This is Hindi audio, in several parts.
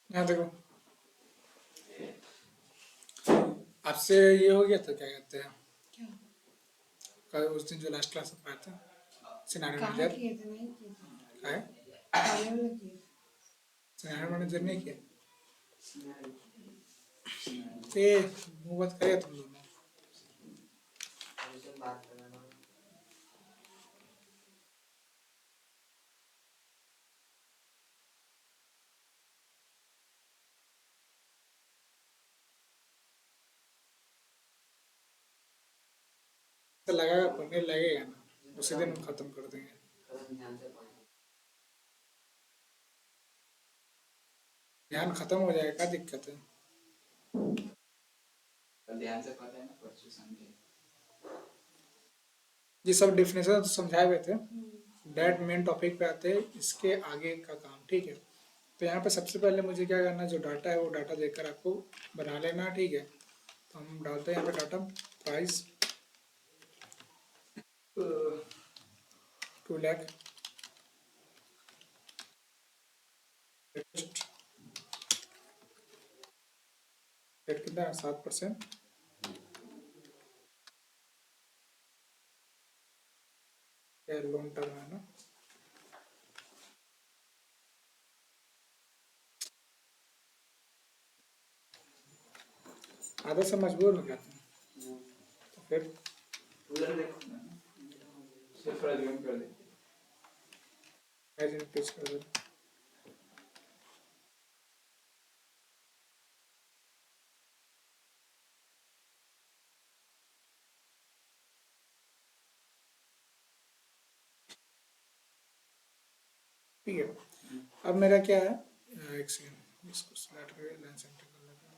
यहाँ देखो, आपसे ये हो गया था, क्या कहते हैं, क्या? कल उस दिन जो लास्ट क्लास में पढ़ा था सिनारियो कहाँ मैनेजर किए थे? नहीं किए थे। है। पहले वाला किए थे। सिनारियो मैनेजर नहीं किया ते मुंह बंद करे तुम दोनों। तो लगेगा, पढ़ने लगेगा ना, उसी दिन हम खत्म कर देंगे। ध्यान खत्म हो जाएगा, क्या दिक्कत है। ध्यान से पता है ना, परसों समझे ये सब डिफिनेशन तो समझाए हुए थे। डेट मेन टॉपिक पे आते हैं, इसके आगे का काम, ठीक है। तो यहाँ पे सबसे पहले मुझे क्या करना है, जो डाटा है वो डाटा देखकर आपको बना लेना है, ठीक है। तो हम डालते हैं यहाँ पे डाटा प्राइस 2 लाख, रेट कितना है, 7%। लोन टर्म है ना, आधा से मजबूर हो गया था, तो फिर उधर देखो ना, सिर्फ रिज्यूम कर दे, पेज कर दे। ठीक है, अब मेरा क्या है, एक सेकंड इसको सिलेक्ट करके लाइन सेंटर कर लेते हैं।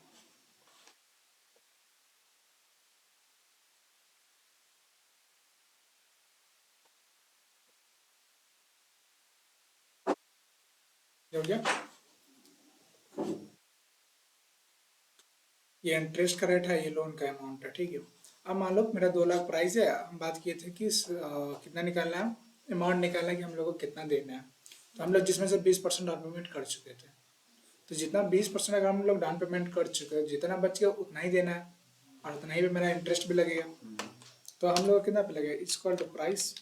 ये हो गया, ये इंटरेस्ट का रेट है, ये लोन का अमाउंट है, ठीक है। अब मान लो मेरा 2 लाख प्राइस है, हम बात किए थे कि कितना निकालना है, अमाउंट निकालना है कि हम लोग को कितना देना है। तो हम लोग जिसमें से 20% डाउन पेमेंट कर चुके थे, तो जितना 20% अगर हम लोग डाउन पेमेंट कर चुके हैं, जितना बच गया उतना ही देना है, और उतना ही पे मेरा इंटरेस्ट भी लगेगा। तो हम लोग को कितना पे लगेगा, equal to price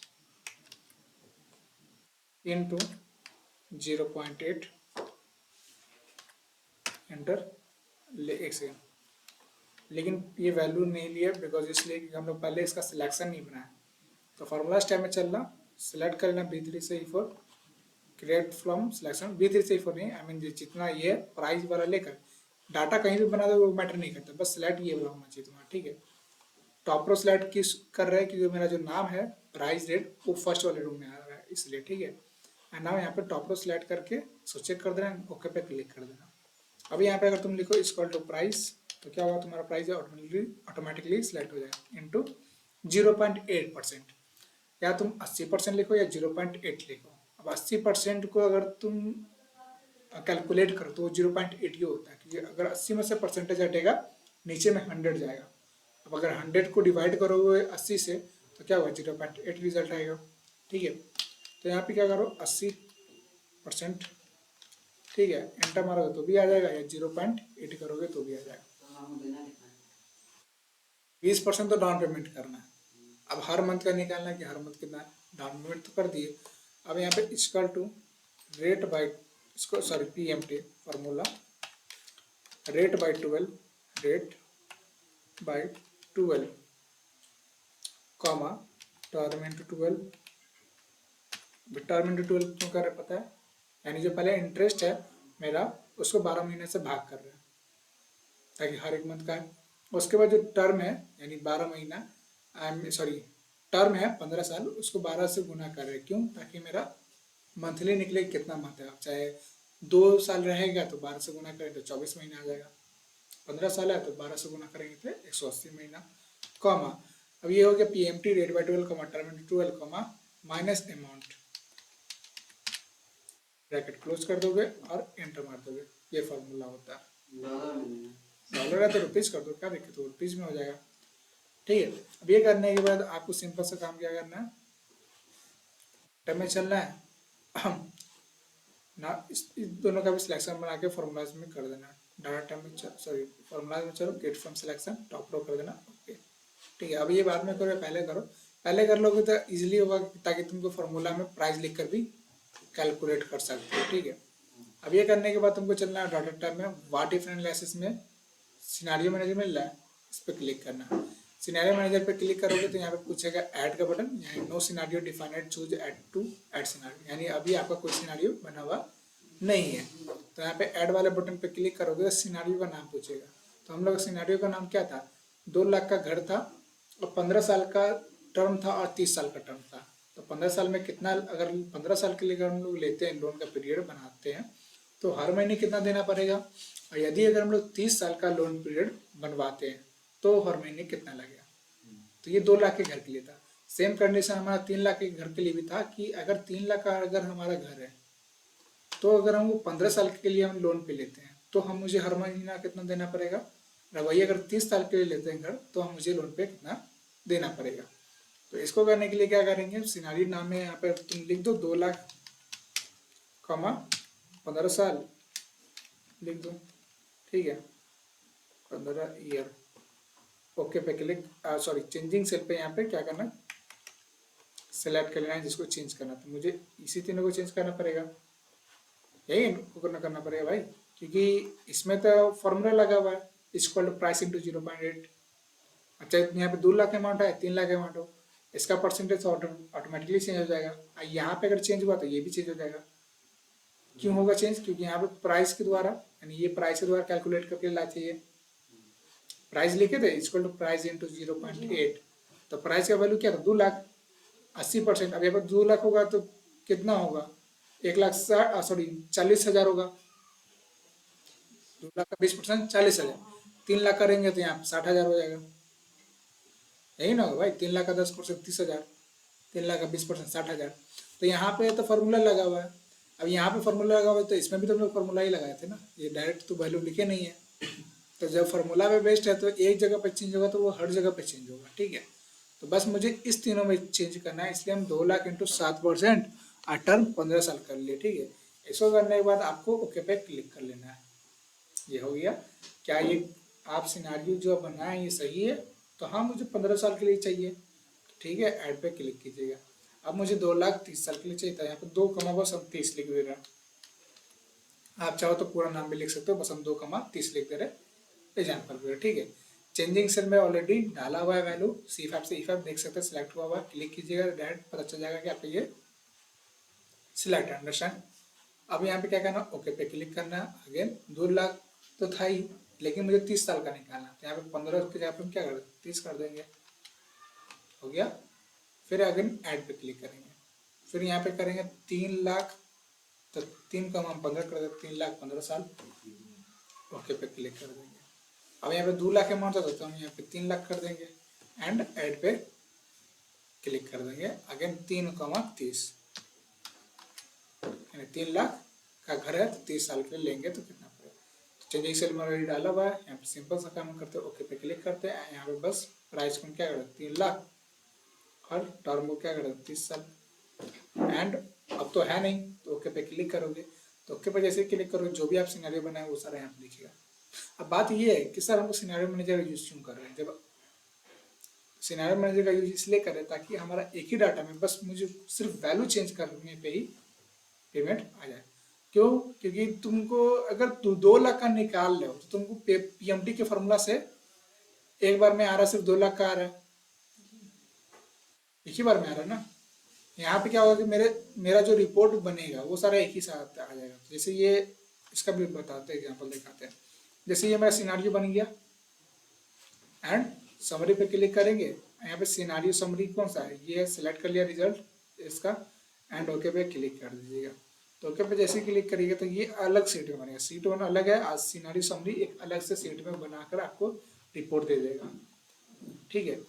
into 0.8 enter, एक सेकेंड, लेकिन ये वैल्यू नहीं लिया बिकॉज इसलिए कि हम लोग पहले इसका सिलेक्शन नहीं बनाया। तो फार्मूला स्टेप में चलना, सिलेक्ट कर लेना B3 से E4, create from selection, B3 से E4 नहीं, आई मीन जितना ये प्राइस वाला लेकर डाटा कहीं भी बना दो वो मैटर नहीं करता, बस सिलेक्ट ये वाला होना चाहिए तुम्हारा, ठीक है। टॉप रो सिलेक्ट किस कर रहा है कि जो मेरा जो नाम है प्राइस रेट वो फर्स्ट वाले रूम में आ रहा है इसलिए, ठीक है। एंड नाउ यहाँ पे टॉप रो सिलेक्ट करके सो चेक कर देना, ओके पे क्लिक कर देना। अभी यहाँ पे अगर तुम लिखो इक्वल टू प्राइस, तो क्या होगा, तुम्हारा प्राइस ऑटोमेटिकली सिलेक्ट हो जाएगा इंटू 0.8%। या तुम 80% लिखो या 0.8 लिखो। अब 80% को अगर तुम कैलकुलेट करो तो 0.8 ही होता है, क्योंकि अगर 80 में से परसेंटेज हटेगा नीचे में 100 जाएगा। अब अगर 100 को डिवाइड करोगे 80 से तो क्या होगा, 0.8 रिजल्ट आएगा, ठीक है। तो यहाँ पे क्या करो, 80%, ठीक है, एंटर मारोगे तो भी आ जाएगा, या 0.8 करोगे तो भी आ जाएगा। 20% तो डाउन पेमेंट करना है। अब हर मंथ का निकालना है कि हर मंथ कितना डाउन पेमेंट तो कर दिए। अब यहाँ पे इक्वल टू रेट बाई, इसको sorry PMT formula, rate by 12, rate by 12 comma term into 12। Term into 12 क्यों कर रहे पता है, यानी जो पहले इंटरेस्ट है मेरा उसको 12 महीने से भाग कर रहे हैं ताकि हर एक मंथ का है। उसके बाद जो टर्म है यानी 12 महीना, सॉरी टर्म है 15 साल, उसको 12 से गुना कर रहे हैं, क्यों, ताकि मेरा मंथली निकले कितना मंथ है। चाहे 2 साल रहेगा तो 12 से गुना करें तो 24 महीना आ जाएगा, 15 साल है तो 12 से गुना करेंगे तो 180 महीना, कॉमा। अब ये हो गया PMT rate by 12 comma term into 12 comma minus amount, bracket close कर दोगे और एंटर मार दोगे, ये फॉर्मूला होता है। डॉलर है तो रुपीज़ कर दो, क्या दिक्कत हो, रुपीज़ में हो जाएगा, ठीक है। अब ये करने के बाद आपको सिंपल सा काम क्या करना है, टर्म में चलना है, ना इस दोनों का भी सिलेक्शन बना के फॉर्मूलाज में कर देना। डाटा टाइप में सॉरी फॉर्मूलाज में चलो get from selection top row कर देना। ओके ठीक है, अब ये बाद में करो पहले करो, पहले कर लोगे तो इजीली होगा ताकि तुमको फॉर्मूला में प्राइस लिख कर भी कैलकुलेट कर सकते हो। ठीक है, अब ये करने के बाद तुमको चलना है डाटा टाइप में व्हाट इफ एनालिसिस में सिनेरियो मैनेजर मिल रहा है, इस पर क्लिक करना। सिनेरियो मैनेजर पे क्लिक करोगे तो यहाँ पे पूछेगा ऐड का बटन, यहाँ no scenario defined choose add to add scenario, यानी अभी आपका कोई सिनेरियो बना हुआ नहीं है। तो यहाँ पे ऐड वाले बटन पे क्लिक करोगे तो सिनेरियो का नाम पूछेगा। तो हम लोग सिनेरियो का नाम क्या था, 2 लाख का घर था और 15 साल का टर्म था और 30 साल का टर्म था। तो 15 साल में कितना, अगर 15 साल के लिए अगर हम लोग लेते हैं लोन का पीरियड बनाते हैं तो हर महीने कितना देना पड़ेगा, और यदि अगर हम लोग 30 साल का लोन पीरियड बनवाते हैं तो हर महीने कितना लगेगा। तो ये 2 लाख के घर के लिए था। सेम कंडीशन हमारा 3 लाख के घर के लिए भी था कि अगर 3 लाख का अगर हमारा घर है तो अगर हम वो 15 साल के लिए हम लोन पे लेते हैं तो हम मुझे हर महीना कितना देना पड़ेगा, और वही अगर 30 साल के लिए लेते हैं घर तो हम मुझे लोन पे कितना देना पड़ेगा। तो इसको करने के लिए क्या करेंगे, सिनारी नाम में यहाँ पे तुम लिख दो 2 लाख कमा 15 साल लिख दो। ठीक है, 15 ईयर। ओके पे क्लिक, सॉरी चेंजिंग सेल पे यहाँ पे क्या करना, सेलेक्ट कर लेना है जिसको चेंज करना। तो मुझे इसी तीनों को चेंज करना पड़ेगा, यही इनको करना पड़ेगा भाई, क्योंकि इसमें तो फॉर्मूला लगा हुआ है इक्वल टू प्राइस इंटू 0.8। अच्छा यहाँ पे 2 लाख अमाउंट है, 3 लाख अमाउंट हो, इसका परसेंटेज ऑटोमेटिकली चेंज हो जाएगा। यहाँ पे अगर चेंज हुआ तो ये भी चेंज हो जाएगा। क्यों होगा चेंज, क्योंकि यहाँ पे प्राइस के द्वारा, यानी ये प्राइस के द्वारा कैलकुलेट करके ला चाहिए। प्राइस लिखे थे इक्वल टू प्राइस इंटू 0.8, तो प्राइस का वैल्यू क्या था 2 लाख, 80%। अब यहाँ पर 2 लाख होगा तो कितना होगा, 1,60,000 सॉरी 40,000 होगा। 2 लाख का 20% 40,000, 3 लाख करेंगे तो यहाँ पे 60,000 हो जाएगा, यही ना होगा भाई। 3 लाख का 10% 30,000, 3 लाख का 20% 60,000। तो यहाँ पे तो फार्मूला लगा हुआ है। अब यहाँ पे फार्मूला लगा हुआ है तो इसमें भी तो हम लोग फार्मूला ही लगाए थे ना, ये डायरेक्ट तो वैल्यू लिखे नहीं है। तो जब फार्मूला पे बेस्ड है तो एक जगह पे चेंज होगा तो वो हर जगह पे चेंज होगा। ठीक है, तो बस मुझे इस तीनों में चेंज करना है, इसलिए हम 2 लाख इंटू 7% और टर्म 15 साल कर लिए। ठीक है, इसको करने के बाद आपको ओके पे क्लिक कर लेना है। ये हो गया। क्या ये आप सिनारियो जो बनाए ये सही है, तो हाँ मुझे 15 साल के लिए चाहिए। ठीक है, ऐड पे क्लिक कीजिएगा। अब मुझे 2,30,000 के लिए चाहिए था, यहाँ पे 2,30 लिख दे रहा। आप चाहो तो पूरा नाम भी लिख सकते हो, बस हम 2,30 लिख दे रहे एग्जाम्पल पे। ठीक है, चेंजिंग सेल में ऑलरेडी डाला हुआ है वैल्यू, C5 से E5 देख सकते हैं सिलेक्ट हुआ हुआ, क्लिक कीजिएगा डायरेक्ट पता चल जाएगा कि आपका ये सिलेक्ट, अंडरस्टैंड। अब यहाँ पे क्या करना, ओके पे क्लिक करना। अगेन 2 लाख तो था ही, लेकिन मुझे 30 साल का निकालना, तो यहाँ पे 15 के जगह पे हम क्या कर 30 कर देंगे, हो गया। फिर अगेन ऐड पे क्लिक करेंगे, फिर यहाँ पे करेंगे 3 लाख, तो 3 का हम 15 कर देंगे, 3 लाख 15 साल, ओके पे क्लिक कर देंगे। अब यहाँ पे 2 लाख अमाउंट था तो हम यहाँ पे 3 लाख कर देंगे एंड ऐड पे क्लिक कर देंगे। अगेन 3,30, यानी 3 लाख का घर है तो 30 साल के लिए लेंगे तो कितना पड़ेगा। तो चेंजिंग सेल में ऑलरेडी डाला हुआ है, यहाँ पे सिंपल सा काम करते हैं, ओके पे क्लिक करते हैं। यहाँ पे बस प्राइस को क्या करें 3 लाख और टर्म को क्या करें 30 साल। एंड अब तो है नहीं तो ओके पे क्लिक करोगे, तो ओके पे जैसे क्लिक करोगे जो भी आप सिनेरियो बनाए वो सारा यहाँ पे दिखेगा। अब बात ये है कि सर हमको सिनेरियो मैनेजर यूज क्यों कर रहे हैं, जब सिनेरियो मैनेजर का यूज इसलिए कर रहे हैं ताकि हमारा एक ही डाटा में बस मुझे सिर्फ वैल्यू चेंज करने पे ही पेमेंट आ जाए। क्यों, क्योंकि तुमको अगर 2 लाख का निकाल लो तो तुमको PMT के फॉर्मूला से एक बार में आ रहा सिर्फ 2 लाख का आ रहा है, एक ही बार में आ रहा है ना। यहाँ पे क्या होगा कि मेरा जो रिपोर्ट बनेगा वो सारा एक ही साथ आ जाएगा। जैसे ये इसका भी बताते हैं, एग्जाम्पल दिखाते हैं। जैसे ये मेरा सिनारियो बन गया एंड समरी पे क्लिक करेंगे, यहाँ पे सिनारियो समरी कौन सा है ये सिलेक्ट कर लिया रिजल्ट इसका, एंड ओके पे क्लिक कर दीजिएगा। तो ओके पे जैसे क्लिक करिएगा तो ये अलग सीट में बनेगा, सीट वन अलग है, आज सिनारियो समरी एक अलग से सीट में बनाकर आपको रिपोर्ट दे देगा। ठीक है,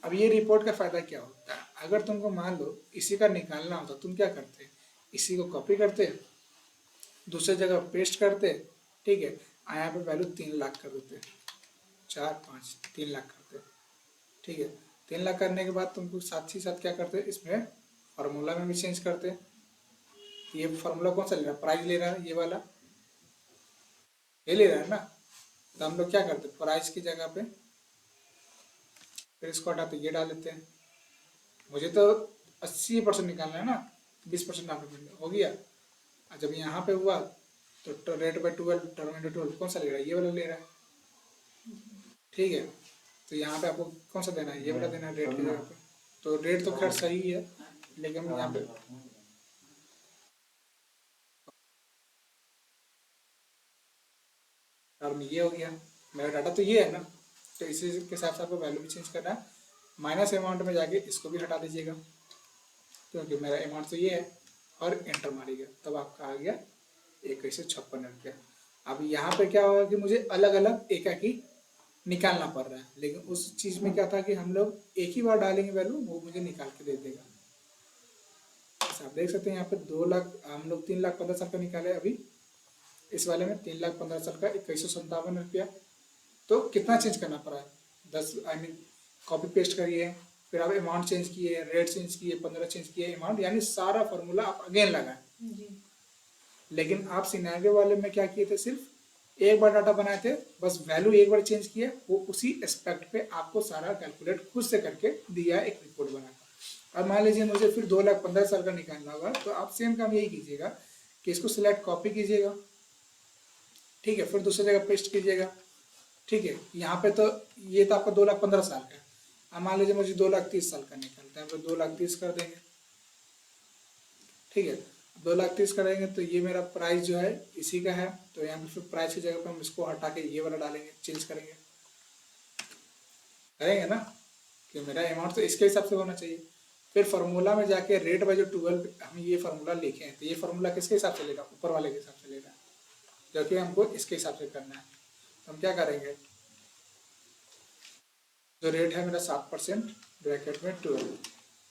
अब ये रिपोर्ट का फायदा क्या होता है, अगर तुमको मान लो इसी का निकालना होता तुम क्या करते, इसी को कॉपी करते दूसरे जगह पेस्ट करते। ठीक है, यहाँ पे वैल्यू 3 लाख कर देते, 4 5 3 लाख करते। ठीक है, 3 लाख करने के बाद तुमको साथ ही साथ क्या करते, इसमें फार्मूला में भी चेंज करते। ये फार्मूला कौन सा ले रहा है, प्राइस ले रहा है, ये वाला ये ले रहा है ना। तो हम लोग क्या करते हैं, प्राइस की जगह पे फिर इसको हटाते ये डाल देते हैं। मुझे तो 80% निकालना है ना, 20% डाउन हो गया। और जब यहाँ पे हुआ तो रेट बाई 12 टर्म इंटू 12 कौन सा ले रहा है, ये वाला ले रहा है। ठीक है, तो यहाँ पे आपको कौन सा देना है, ये वाला देना है रेट की जगह पे। तो रेट तो खैर सही है, लेकिन हम यहाँ पे टर्म ये हो गया, मेरा डाटा तो ये है ना। तो इसी के हिसाब से आपको वैल्यू भी चेंज करना है। माइनस अमाउंट में जाके इसको भी हटा दीजिएगा, क्योंकि मेरा अमाउंट तो ये है, और एंटर मारिएगा, तब आपका आ गया 2156 रुपया। अब यहाँ पे क्या होगा कि मुझे अलग अलग एक ही निकालना पड़ रहा है, लेकिन उस चीज़ में क्या था कि हम लोग एक ही बार डालेंगे वैल्यू, वो मुझे निकाल के दे देगा। आप देख सकते हैं यहाँ पे 2 लाख, हम लोग 3,15,000 का निकाले अभी। इस वाले में 3,15,000 का 2157 रुपया। तो कितना चेंज करना पड़ा है, 10 आई मीन कॉपी पेस्ट करिए, फिर आप अमाउंट चेंज किए, रेट चेंज किए, 15 चेंज किए, अमाउंट, यानी सारा फॉर्मूला आप अगेन लगाए। जी। लेकिन आप सिनेरियो वाले में क्या किए थे, सिर्फ एक बार डाटा बनाए थे, बस वैल्यू एक बार चेंज किया, वो उसी एस्पेक्ट पे आपको सारा कैलकुलेट खुद से करके दिया, एक रिपोर्ट बनाकर। अब मान लीजिए मुझे फिर 2,15,000 का निकालना होगा, तो आप सेम काम यही कीजिएगा कि इसको सिलेक्ट कॉपी कीजिएगा, ठीक है, फिर दूसरी जगह पेस्ट कीजिएगा। ठीक है, यहाँ पे तो ये तो आपका 2,15,000 का है। अब मान लीजिए मुझे 2,30,000 का निकालता है, तो 2,30,000 कर देंगे। ठीक है, 2,30,000 करेंगे तो ये मेरा प्राइस जो है इसी का है, तो यहाँ पे फिर प्राइस की जगह पे हम इसको हटा के ये वाला डालेंगे, चेंज करेंगे ना, कि मेरा अमाउंट तो इसके हिसाब से होना चाहिए। फिर फार्मूला में जाके रेट बाई जो 12 हम ये फार्मूला लिखे हैं, तो ये फार्मूला किसके हिसाब से लेगा, ऊपर वाले के हिसाब से लेगा, जो कि हमको इसके हिसाब से करना है। तो हम क्या करेंगे, जो रेट है मेरा 7% ब्रैकेट में 12,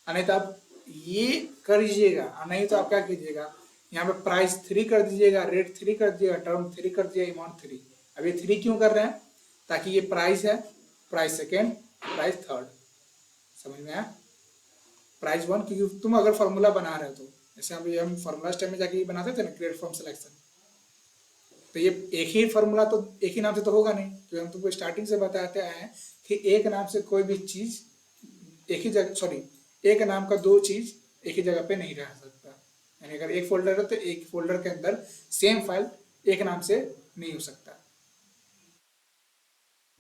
नहीं तो आप ये कर दीजिएगा, नहीं तो आप क्या कीजिएगा, यहाँ पे प्राइस 3 कर दीजिएगा, रेट 3 कर दीजिएगा, टर्म 3 कर दीजिएगा, अमाउंट 3। अब ये 3 क्यों कर रहे हैं, ताकि ये प्राइस है, प्राइस सेकेंड, प्राइस थर्ड, समझ में आया। प्राइस 1 क्योंकि तुम अगर फार्मूला बना रहे हो, तो जैसे हम फार्मूला स्टेप में जाके ये बनाते थे ना, क्रिएट फ्रॉम सिलेक्शन, तो ये एक ही फार्मूला तो एक ही नाम से तो होगा नहीं, तो हम तुमको स्टार्टिंग से बताते आए हैं कि एक नाम से कोई भी चीज एक ही जगह, सॉरी, एक नाम का 2 चीज एक ही जगह पे नहीं रह सकता। यानी अगर एक फोल्डर है तो एक फोल्डर के अंदर सेम फाइल एक नाम से नहीं हो सकता।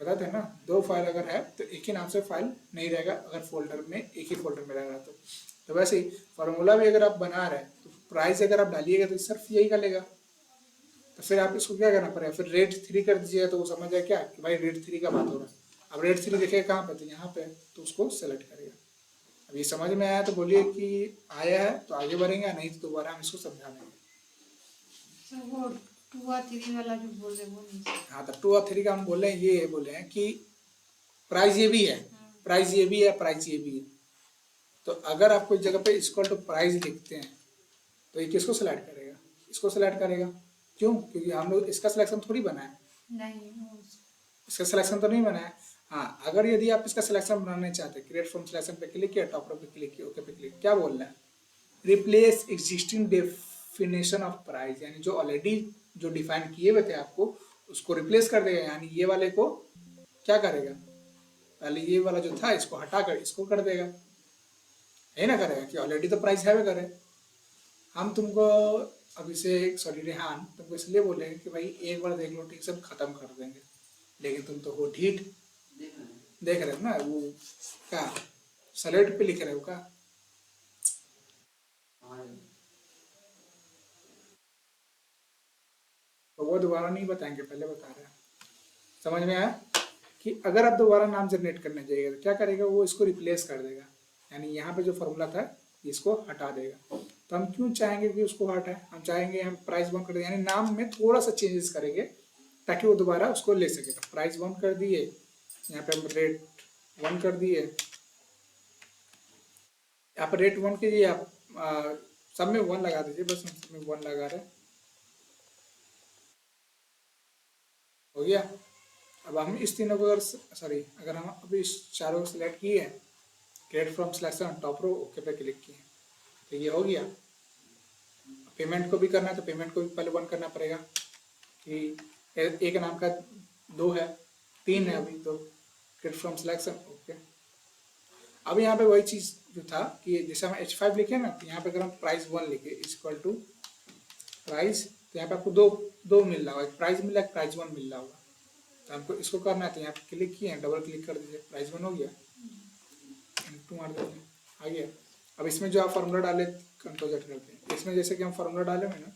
बताते हैं ना, 2 फाइल अगर है तो एक ही नाम से फाइल नहीं रहेगा, अगर फोल्डर में एक ही फोल्डर में रहेगा तो वैसे ही फार्मूला भी अगर आप बना रहे हैं तो प्राइस अगर आप डालिएगा तो सिर्फ यही डालेगा। तो फिर आप इसको क्या करना पड़ेगा, फिर रेट 3 कर दीजिएगा, तो वो समझ जाए क्या कि भाई रेट 3 का बात हो रहा है। अब रेट 3 देखिएगा कहाँ पे, तो यहाँ पे, तो उसको सेलेक्ट करेगा। अब ये समझ में आया तो बोलिए कि आया है, तो आगे बढ़ेंगे, नहीं तो दोबारा हम इसको समझा देंगे। सर वो 2 और 3 वाला जो बोल रहे वो नहीं सर। हाँ, तो 2 और 3 का हम बोल रहे हैं, ये बोले हैं कि प्राइस ये भी है, प्राइस ये भी है, प्राइस ये भी है। तो अगर आप कोई जगह पे इक्वल टू प्राइस लिखते हैं, तो ये किसको सिलेक्ट करेगा, इसको सिलेक्ट करेगा। क्यों, क्योंकि हम लोग इसका सिलेक्शन थोड़ी बना है, नहीं इसका सिलेक्शन तो नहीं बना है। हाँ, अगर यदि आप इसका सिलेक्शन बनाना चाहते हैं, क्रिएट फ्रॉम सिलेक्शन पे क्लिक किया, टॉप पे क्लिक किया, ओके पे क्लिक, क्या बोल रहा है, replace existing definition of price, यानी जो ऑलरेडी जो डिफाइन किए हुए थे आपको, उसको रिप्लेस कर देगा। यानी ये वाले को क्या करेगा, पहले ये वाला जो था इसको हटा कर इसको कर देगा, है ना, करेगा कि ऑलरेडी तो प्राइस है, करे। हम तुमको अब इसे, सॉरी रेहान, तुमको इसलिए बोले कि भाई एक बार देख लो, ठीक, सब खत्म कर देंगे, लेकिन तुम तो हो ढीठ, देख रहे हो ना, वो क्या स्लेट पे लिख रहे हो क्या, तो वो दोबारा नहीं बताएंगे, पहले बता रहे हैं। समझ में आया कि अगर आप दोबारा नाम जनरेट करने जाइएगा तो क्या करेगा, वो इसको रिप्लेस कर देगा, यानी यहाँ पे जो फॉर्मूला था इसको हटा देगा। तो हम क्यों चाहेंगे कि उसको हटाए, हम चाहेंगे हम प्राइस 1 कर दें, यानी नाम में थोड़ा सा चेंजेस करेंगे ताकि वो दोबारा उसको ले सके। तो प्राइस 1 कर दिए, यहाँ पे हम रेट 1 कर दिए, यहाँ पर रेट 1 कीजिए आप, सब में 1 लगा दीजिए, बस हम सब में 1 लगा रहे, हो गया। अब हम इस तीनों को अगर, सॉरी, अगर हम अभी इस चारों को सिलेक्ट किए हैं, create from selection, top row, okay पे क्लिक किए, तो ये हो गया। पेमेंट को भी करना है तो पेमेंट को भी पहले 1 करना पड़ेगा कि एक नाम का 2 है, 3 है अभी तो गेट फ्रॉम सिलेक्शन। ओके, अब यहाँ पे वही चीज़ जो था कि जैसे हम H5 लिखे ना, तो यहाँ पे अगर हम प्राइस 1 लिखे इक्वल टू प्राइस, तो यहाँ पे आपको दो मिल रहा होगा, एक प्राइस मिल रहा है, एक प्राइस 1 मिल रहा होगा। तो हमको इसको करना है तो यहाँ पे क्लिक किए, डबल क्लिक कर दीजिए, प्राइस 1 हो गया, इंटू मार दीजिए, आ गया। अब इसमें जो आप फार्मूला डाले कंट्रोल Z करते हैं, इसमें जैसे कि हम फार्मूला डाले हुए ना,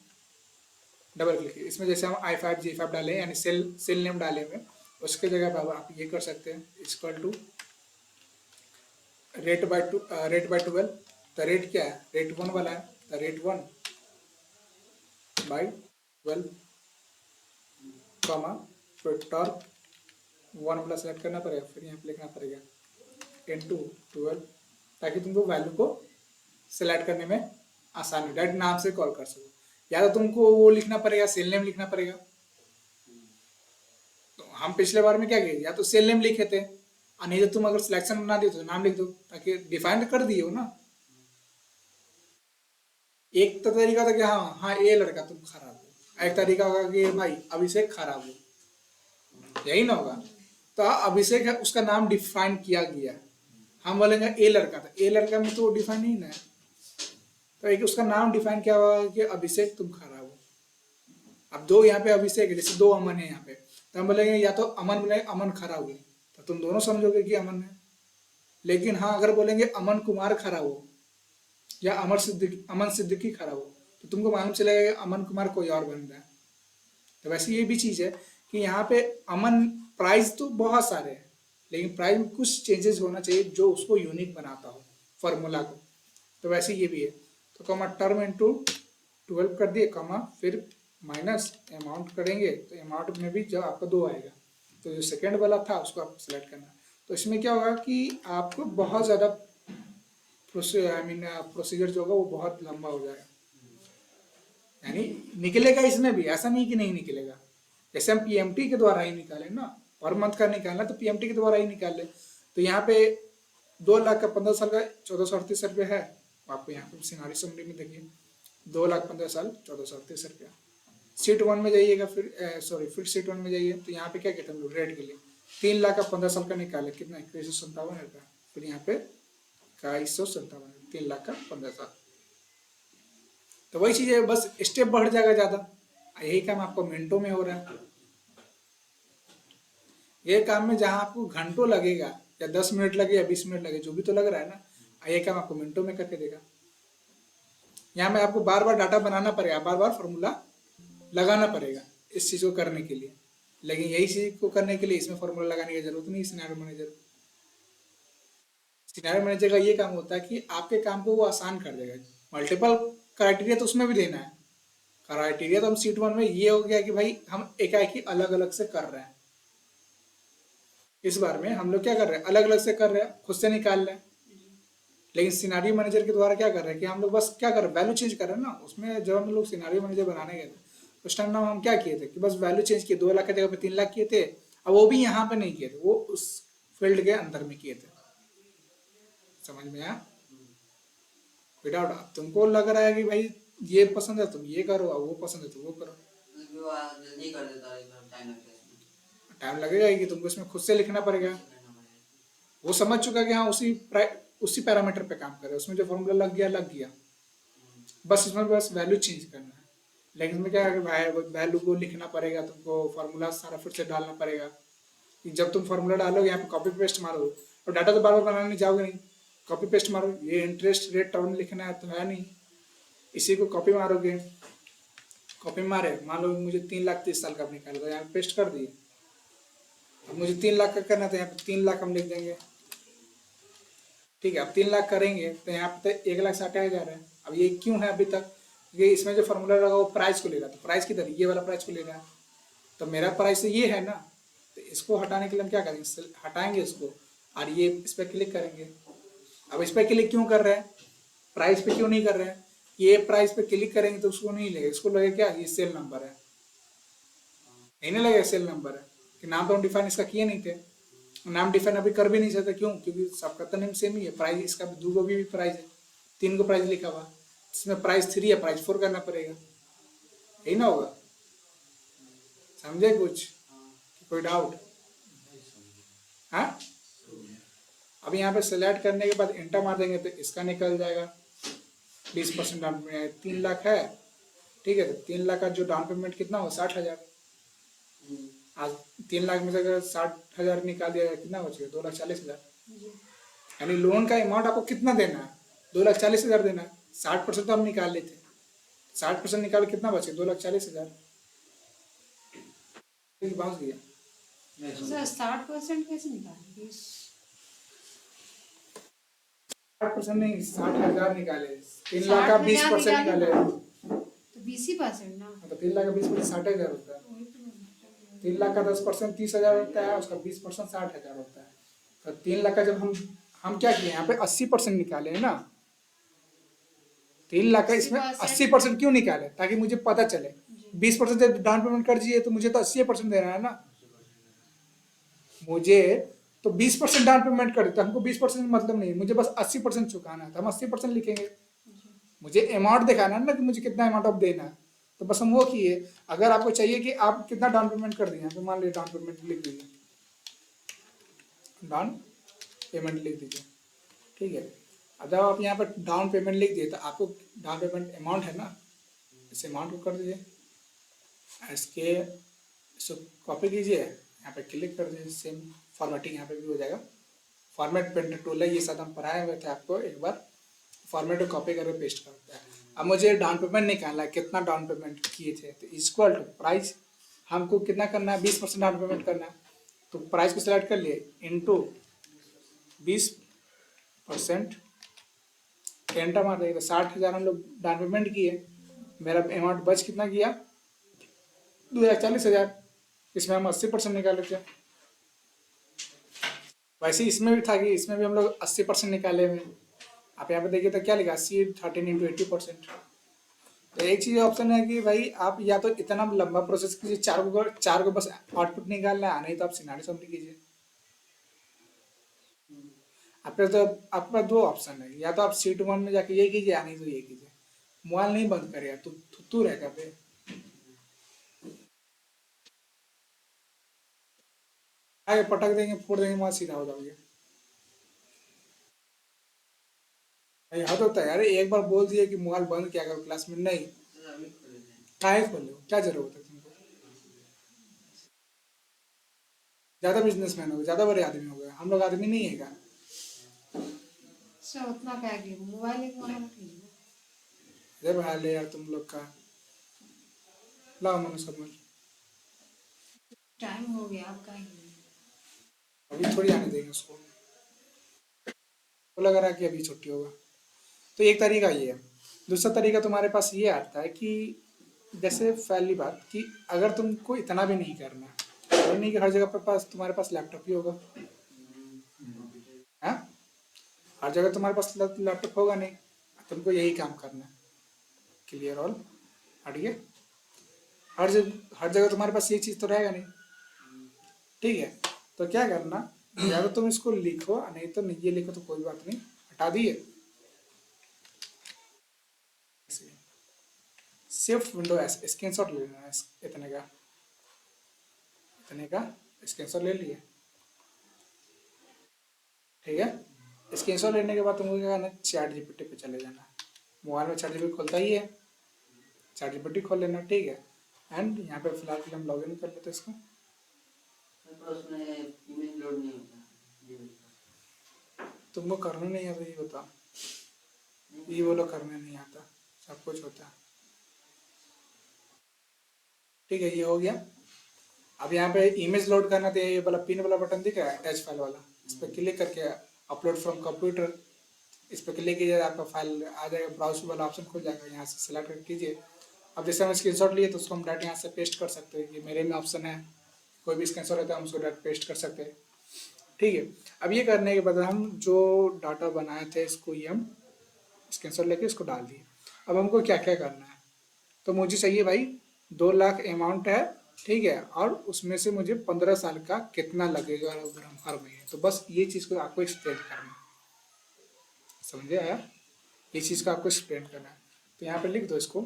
डबल क्लिक, इसमें जैसे हम I5 J5 डाले यानी सेल नेम डाले हुए, उसके जगह पर आप ये कर सकते हैं इक्वल टू रेट बाय 12। तो रेट क्या है, रेट 1 वाला है, तो रेट 1 बाई 12 कॉमा फिर टॉर्क 1 वाला सेलेक्ट करना पड़ेगा, फिर यहाँ पे लिखना पड़ेगा इनटू 12, ताकि तुमको वैल्यू को सेलेक्ट करने में आसानी, डायरेक्ट नाम से कॉल कर सको। या तो तुमको वो लिखना पड़ेगा, सेल नेम लिखना पड़ेगा। तो हम पिछले बार में क्या किए, या तो सेल नेम लिखे थे, और नहीं तो तुम अगर सिलेक्शन बना दिए तो नाम लिख दो, ताकि डिफाइन कर दिए हो ना। एक तो तरीका था कि हाँ हाँ ये लड़का तुम खराब हो, एक तरीका होगा कि भाई अभिषेक खराब हो, यही ना होगा। तो अभिषेक है, उसका नाम डिफाइन किया गया, हम बोलेंगे ए लड़का था, ए लड़का में तो डिफाइन नहीं ना है, तो एक उसका नाम डिफाइन किया हुआ कि अभिषेक तुम खराब हो। अब दो यहाँ पे अभिषेक है, जैसे 2 अमन है यहाँ पे, तो हम बोलेंगे या तो अमन बोले अमन खराब हो, तो तुम दोनों समझोगे कि अमन है। लेकिन हाँ अगर बोलेंगे अमन कुमार खराब हो या अमन सिद्दीकी खराब हो, तो तुमको मालूम चलेगा कि अमन कुमार कोई और बन रहा है। तो वैसे ये भी चीज़ है कि यहाँ पे अमन प्राइस तो बहुत सारे हैं, लेकिन प्राइस में कुछ चेंजेस होना चाहिए जो उसको यूनिक बनाता हो फॉर्मूला को। तो वैसे ये भी है, तो कॉमा टर्म इंटू 12 कर दिए, कॉमा फिर माइनस अमाउंट करेंगे, तो अमाउंट में भी जब आपका 2 आएगा, तो जो सेकेंड वाला था उसको आप सेलेक्ट करना। तो इसमें क्या होगा कि आपको बहुत ज़्यादा प्रोसीजर जो होगा वो बहुत लंबा हो जाएगा, यानी निकलेगा इसमें भी, ऐसा नहीं कि नहीं निकलेगा। जैसे हम पीएमटी के द्वारा ही निकालें ना, पर मंथ का निकालना तो पीएमटी के द्वारा ही निकाल ले। तो यहाँ पे 2 लाख का 15 साल का 1438 रुपये है, आपको यहाँ पे सिनारी समरी में देखिए 2 लाख 15 साल 1438 रुपया। सीट 1 में जाइएगा, फिर सीट 1 में जाइए, तो यहाँ पे क्या कहते हैं हम लोग रेट के लिए 3 लाख का 15 साल का निकाले, कितना 2157 रुपया, फिर यहाँ पे 2157, 3 लाख का 15 साल। तो वही चीज़ है, बस स्टेप बढ़ जाएगा ज़्यादा, यही काम आपको मिनटों में हो रहा है। ये काम में जहाँ आपको घंटों लगेगा या 10 मिनट लगे या 20 मिनट लगे, जो भी तो लग रहा है ना, ये काम आपको मिनटों में करके देगा। यहाँ में आपको बार बार डाटा बनाना पड़ेगा, बार बार फॉर्मूला लगाना पड़ेगा इस चीज़ को करने के लिए, लेकिन यही चीज़ को करने के लिए इसमें फॉर्मूला लगाने की जरूरत नहीं। सिनेरियो मैनेजर का ये काम होता है कि आपके काम को वो आसान कर देगा। मल्टीपल क्राइटेरिया तो उसमें भी देना है, क्राइटेरिया तो हम सीट 1 में ये हो गया कि भाई हम एकाएक ही अलग अलग से कर रहे हैं। इस बार में हम लोग क्या कर रहे हैं, अलग अलग से कर रहे हैं, खुद से निकाल रहे हैं। लेकिन सिनारियो मैनेजर के द्वारा क्या कर रहे हैं कि हम लोग बस क्या कर रहे हैं, वैल्यू चेंज कर रहे हैं ना। उसमें जब हम लोग सिनारियो मैनेजर बनाने गए थे उस टाइम ना हम क्या किए थे कि बस वैल्यू चेंज किए, 2 लाख की जगह पे 3 लाख किए थे। अब वो भी यहाँ पे नहीं किए थे, वो उस फील्ड के अंदर में किए थे। समझ में आया? विदाउट अब तुमको लग रहा है कि भाई ये पसंद है तुम ये करो, और वो पसंद है तो वो करो, जल्दी कर देता है, टाइम लगता है इसमें। टाइम लगेगा ही कि तुमको इसमें खुद से लिखना पड़ेगा। वो समझ चुका कि हाँ उसी पैरामीटर पे काम कर रहे हैं, उसमें जो फॉर्मूला लग गया, बस इसमें बस वैल्यू चेंज करना है। लेकिन इसमें क्या है कि वैल्यू को लिखना पड़ेगा, तुमको फॉर्मूला सारा फिर से डालना पड़ेगा। कि जब तुम फॉर्मूला डालोगे यहाँ पे कॉपी पेस्ट मारो, और डाटा तो बार बार बनाने जाओगे नहीं, कॉपी पेस्ट मारो। ये इंटरेस्ट रेट टर्म लिखना है तो है नहीं, इसी को कॉपी मारोगे, कॉपी मारे, मान लो मुझे 3,30,000 साल का निकाल दो, यहाँ पेस्ट कर दिए। अब मुझे 3 लाख का करना था, यहाँ पे 3 लाख हम लिख देंगे, ठीक है। अब 3 लाख करेंगे तो यहाँ पे 1,60,000 है। अब ये क्यों है अभी तक, क्योंकि इसमें जो फॉर्मूला लगा वो प्राइस को ले रहा, तो प्राइस किधर, ये वाला प्राइस को ले रहा है, तो मेरा प्राइस तो ये है ना। तो इसको हटाने के लिए हम क्या करेंगे, हटाएंगे इसको, और ये इस पर क्लिक करेंगे। अब इस पर क्लिक क्यों कर रहे हैं, प्राइस पे क्यों नहीं कर रहे हैं, ये प्राइस पे क्लिक करेंगे तो उसको नहीं लगेगा, इसको लगेगा क्या, ये सेल नंबर है, नहीं लगेगा सेल नंबर है, कि नाम तो हम डिफाइन इसका किए नहीं थे, नाम डिफाइन अभी कर भी नहीं सकते, क्यों, क्योंकि सबका तो नेम सेम ही है। प्राइस इसका 2 को भी प्राइस है, 3 को प्राइस लिखा हुआ, इसमें प्राइस 3 है, प्राइस 4 करना पड़ेगा, यही ना होगा? समझे कुछ? कोई डाउट? हाँ, अब यहाँ पे सेलेक्ट करने के बाद एंटर मार देंगे तो इसका निकल जाएगा 20% डाउन पेमेंट, 3 लाख है, ठीक है। तो 3 लाख का जो डाउन पेमेंट कितना हो, 60,000। आज 3 लाख में से अगर 60,000 निकाल दिया जाए कितना बचेगा, 2,40,000। जी यानी लोन का अमाउंट आपको कितना देना है, 2,40,000 देना है। 60% तो हम निकाल लेते, 60% निकाल कितना बचे, 2,40,000। बांस गया। सर 60% कैसे निकालें? 60% नहीं, 60,000 निकाले। 3 लाख का 20% निकाले तो 20% ना। तो 3 लाख का 20% 60,000 होता है। 3 लाख का 10% 30,000 होता है, उसका 20% 60,000 होता है। तो 3 लाख का जब हम क्या किए यहाँ पे 80% निकाले है ना। 3 लाख का इसमें 80% क्यों निकाले, ताकि मुझे पता चले। 20% जब डाउन पेमेंट कर दिए तो मुझे तो 80% देना है ना। मुझे तो 20% डाउन पेमेंट कर देते, हमको 20% मतलब नहीं, मुझे बस 80% चुकाना है, तो हम 80% लिखेंगे। मुझे अमाउंट दिखाना है ना कि मुझे कितना अमाउंट ऑफ देना है, तो बस हम वो किए। अगर आपको चाहिए कि आप कितना डाउन पेमेंट कर दिए, तो मान लीजिए डाउन पेमेंट लिख दीजिए, डाउन पेमेंट लिख दीजिए, ठीक है। अब जब आप यहाँ पर डाउन पेमेंट लिख दिए तो आपको डाउन पेमेंट अमाउंट है ना, इस अमाउंट को कर दीजिए, इसके इसको कॉपी कीजिए, यहाँ पे क्लिक कर दीजिए, सेम फॉर्मेटिंग यहाँ पे भी हो जाएगा। फॉर्मेट प्रिंटर टूल है, ये सब हम पढ़ाए हुए थे आपको, एक बार फॉर्मेट को कॉपी करके पेस्ट करता है। अब मुझे डाउन पेमेंट निकालना है, कितना डाउन पेमेंट किए थे, तो इक्वल टू प्राइस, हमको कितना करना है, 20% डाउन पेमेंट करना है। तो प्राइस को सिलेक्ट कर लिए, इनटू 20%, एंटर मार देंगे तो 60,000 हम लोग डाउन पेमेंट किए। मेरा अमाउंट बच कितना किया, 2,40,000। इसमें हम 80% निकाले थे। वैसे इसमें भी था कि इसमें भी हम लोग 80% निकाले हुए। आप यहाँ पे देखिए तो क्या लिखा, C13 × 80%। तो एक चीज़ ऑप्शन है कि भाई आप या तो इतना लंबा प्रोसेस कीजिए, चार को बस आउटपुट निकालना है, नहीं तो आप सिनारी समरी कीजिए। आपके तो आपके पास 2 ऑप्शन है, या तो आप सीट 1 में जाके ये कीजिए, या नहीं तो ये कीजिए। मोबाइल नहीं बंद करे यार, तू रहेगा पे आगे पटक देंगे, फोड़ देंगे, वहां सीधा हो जाओगे। हद होता है यार, एक बार बोल दिए कि मोबाइल बंद किया करो क्लास में, नहीं काहे खोल लो, क्या जरूरत है तुमको? ज्यादा बिजनेसमैन हो गए, ज्यादा बड़े आदमी हो गए, हम लोग आदमी नहीं है क्या? सर उतना क्या कि मोबाइल एक मना मत कीजिए। अरे भाई ले यार तुम लोग का, लाओ मनो समझ। टाइम हो गया आपका ही। अभी थोड़ी आने देंगे उसको, वो लग रहा है कि अभी छुट्टी होगा। तो एक तरीका ये है। दूसरा तरीका तुम्हारे पास ये आता है कि जैसे पहली बात कि अगर तुमको इतना भी नहीं करना है, तो नहीं कि हर जगह पर पास तुम्हारे पास लैपटॉप ही होगा, हाँ? हर जगह तुम्हारे पास लैपटॉप होगा नहीं, तुमको यही काम करना है। क्लियर ऑल, हटिए। हर जगह तुम्हारे पास ये चीज़ तो रहेगा नहीं, ठीक है। तो क्या करना, या तो तुम इसको लिखो, नहीं तो नहीं, ये लिखो तो कोई बात नहीं, हटा दिए। शिफ्ट विंडो स्क्रीनशॉट ले लेना है, इतने का स्क्रीनशॉट ले लिए, ठीक है। स्क्रीनशॉट लेने के बाद तुमको क्या करना है, चैट जीपीटी पे चले जाना। मोबाइल में चैट जीपीटी खुलता ही है, चैट जीपीटी खोल लेना, ठीक है। एंड यहाँ पे फिलहाल के लिए हम लॉगिन कर लेते हैं इसको। पर उसमें इमेज लोड नहीं होता। तुमको करना नहीं आता, ये बताओ, ये बोलो करना नहीं आता, सब कुछ होता है, ठीक है। ये हो गया। अब यहाँ पे इमेज लोड करना तो ये वाला पिन वाला बटन दिख रहा है, अटैच फाइल वाला, इस पर क्लिक करके अपलोड फ्रॉम कंप्यूटर, इस पर क्लिक कीजिए, आपका फाइल आ जाएगा, ब्राउज वाला ऑप्शन खुल जाएगा, यहाँ से सिलेक्ट कर कीजिए। अब जैसे हम स्क्रीनशॉट लिए तो उसको हम डायरेक्ट यहाँ से पेस्ट कर सकते हैं, कि मेरे में ऑप्शन है, कोई भी स्क्रीनशॉट रहता है हम उसको डायरेक्ट पेस्ट कर सकते हैं, ठीक है। अब ये करने के बाद हम जो डाटा बनाए थे इसको ये हम स्क्रीनशॉट लेके इसको डाल दिए। अब हमको क्या क्या करना है, तो मुझे चाहिए भाई 2 लाख अमाउंट है, ठीक है, और उसमें से मुझे 15 साल का कितना लगेगा अगर हम हर महीने, तो बस ये चीज़ को आपको एक्सप्लेन करना है, समझे आया? ये चीज़ को आपको एक्सप्लेन करना है। तो यहाँ पे लिख दो इसको,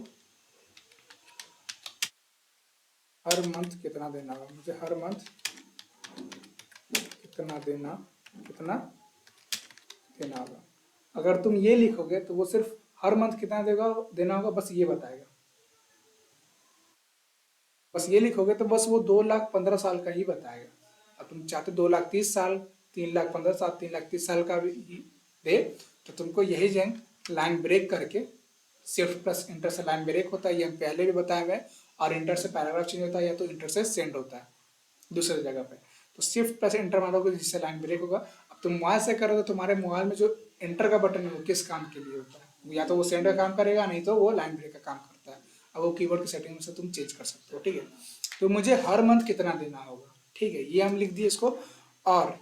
हर मंथ कितना देना होगा मुझे, हर मंथ कितना देना होगा। अगर तुम ये लिखोगे तो वो सिर्फ हर मंथ कितना देना होगा बस ये बताएगा। बस ये लिखोगे तो बस वो 2,15,000 का ही बताएगा। अब तुम चाहते 2,30,000, 3,15,000, 3,30,000 का भी दे, तो तुमको यही जंग लाइन ब्रेक करके, शिफ्ट प्लस इंटर से लाइन ब्रेक होता है, ये हम पहले भी बताए हुए, और इंटर से पैराग्राफ चेंज होता है, या तो इंटर से सेंड होता है दूसरे जगह पे। तो शिफ्ट प्लस इंटर मारोगे जिससे लाइन ब्रेक होगा। अब तुम मोबाइल से करोगे तो तुम्हारे मोबाइल में जो इंटर का बटन है वो किस काम के लिए होता है, या तो वो सेंड का काम करेगा, नहीं तो वो लाइन ब्रेक का काम करता है। अब वो कीबोर्ड की सेटिंग में से तुम चेंज कर सकते हो, ठीक है। तो मुझे हर मंथ कितना देना होगा, ठीक है, ये हम लिख दिए इसको। और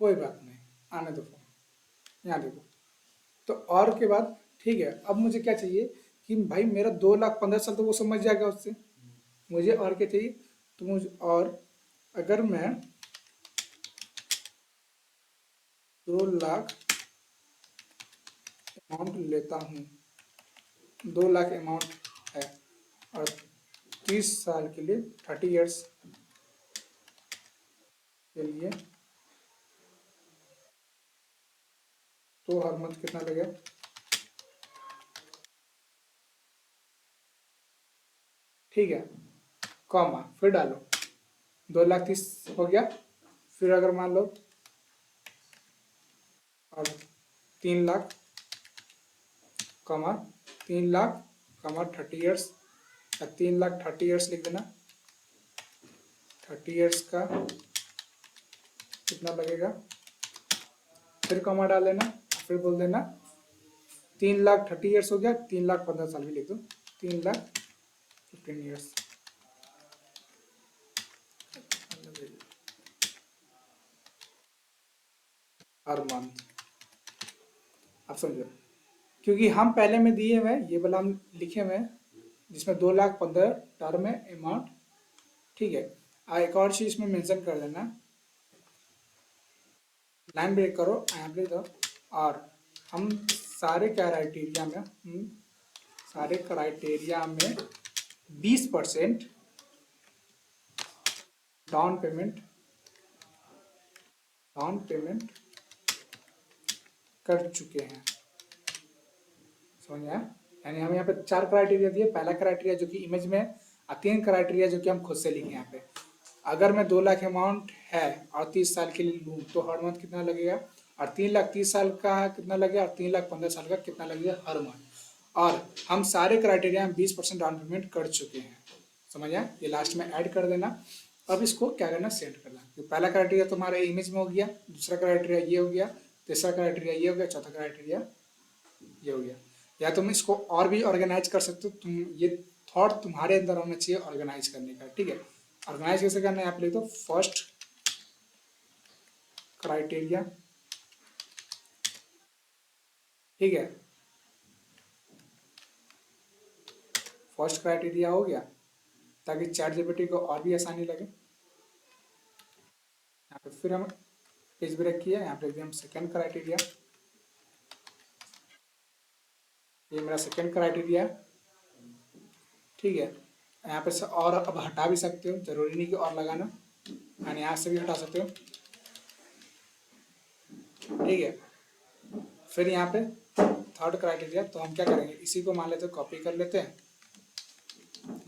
कोई बात नहीं, आने दो फोन, यहाँ देखो। तो और के बाद ठीक है, अब मुझे क्या चाहिए कि भाई मेरा 2,15,000 तो वो समझ जाएगा उससे, मुझे और क्या चाहिए, तो मुझे और अगर मैं 2 लाख अमाउंट लेता हूँ, 2 लाख अमाउंट है, और 30 साल के लिए 30 ईयर्स के लिए, तो हर मंथ कितना लगेगा, ठीक है, कॉमा फिर डालो 2,30,000 हो गया। फिर अगर मान लो और 3 lakh, comma 3 lakh, comma 30 years, या 3 लाख 30 ईयर्स लिख देना, 30 ईयर्स का कितना लगेगा, फिर कॉमा डाल देना, फिर बोल देना 3 लाख 30 ईयर्स हो गया, 3,15,000 भी लिख दो, 3,15 ईयर्स हर मंथ। आप समझो, क्योंकि हम पहले में दिए हुए ये वाला हम लिखे हुए जिसमें 2,15,000 टर्म है अमाउंट, ठीक है। एक और चीज इसमें मेंशन कर देना, लाइन ब्रेक करो, यहाँ पे दो, और हम सारे क्राइटेरिया में 20% डाउन पेमेंट कर चुके हैं, समझ आया। यानी हम यहाँ पे 4 क्राइटेरिया दिए, पहला क्राइटेरिया जो कि इमेज में, और 3 क्राइटेरिया जो कि हम खुद से लिखे यहाँ पे। अगर मैं 2 लाख अमाउंट है और 30 साल के लिए लूँ तो हर मंथ कितना लगेगा, और 3,30,000 का कितना लगेगा, और 3,15,000 का कितना लगेगा हर मंथ। और हम सारे क्राइटेरिया में 20% डाउन पेमेंट कर चुके हैं, समझ आया। ये लास्ट में ऐड कर देना। अब इसको क्या करना, सेंड करना। तो पहला क्राइटेरिया तुम्हारा इमेज में हो गया, दूसरा क्राइटेरिया ये हो गया, तीसरा क्राइटेरिया ये हो गया, चौथा क्राइटेरिया ये हो गया। या तुम इसको और भी ऑर्गेनाइज कर सकते हो, तुम ये थॉट तुम्हारे अंदर होना चाहिए ऑर्गेनाइज करने का, ठीक है। ऑर्गेनाइज कैसे करना है, आप लिख दो फर्स्ट क्राइटेरिया, ठीक है, फर्स्ट क्राइटेरिया हो गया, ताकि चैट जीपीटी को और भी आसानी लगे। यहाँ पे फिर हम पेज ब्रेक किया, यहाँ पे हम सेकेंड क्राइटेरिया, ये मेरा सेकेंड क्राइटेरिया है, ठीक है। यहाँ पे से और अब हटा भी सकते हो, जरूरी नहीं कि और लगाना, यानी यहाँ से भी हटा सकते हो, ठीक है। फिर यहाँ पे थर्ड क्राइटेरिया, तो हम क्या करेंगे, इसी को मान लेते हैं कॉपी कर लेते हैं।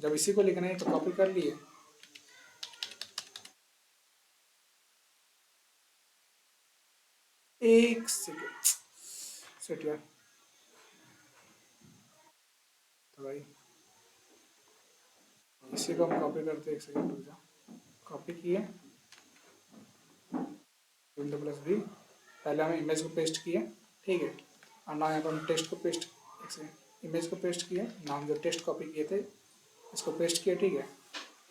जब इसी को लिखना है तो कॉपी कर लिए, एक सेट यार, तो भाई इसी को हम कॉपी करते हैं, एक सेकेंड रुक जाओ, कॉपी किए, विंडो प्लस भी, पहले हम इमेज को पेस्ट किए, ठीक है। और ना यहाँ पर हम टेक्स्ट को पेस्ट, एक सेकेंड, इमेज को पेस्ट किए, ना हम जो टेक्स्ट कॉपी किए थे इसको पेस्ट किए, ठीक है।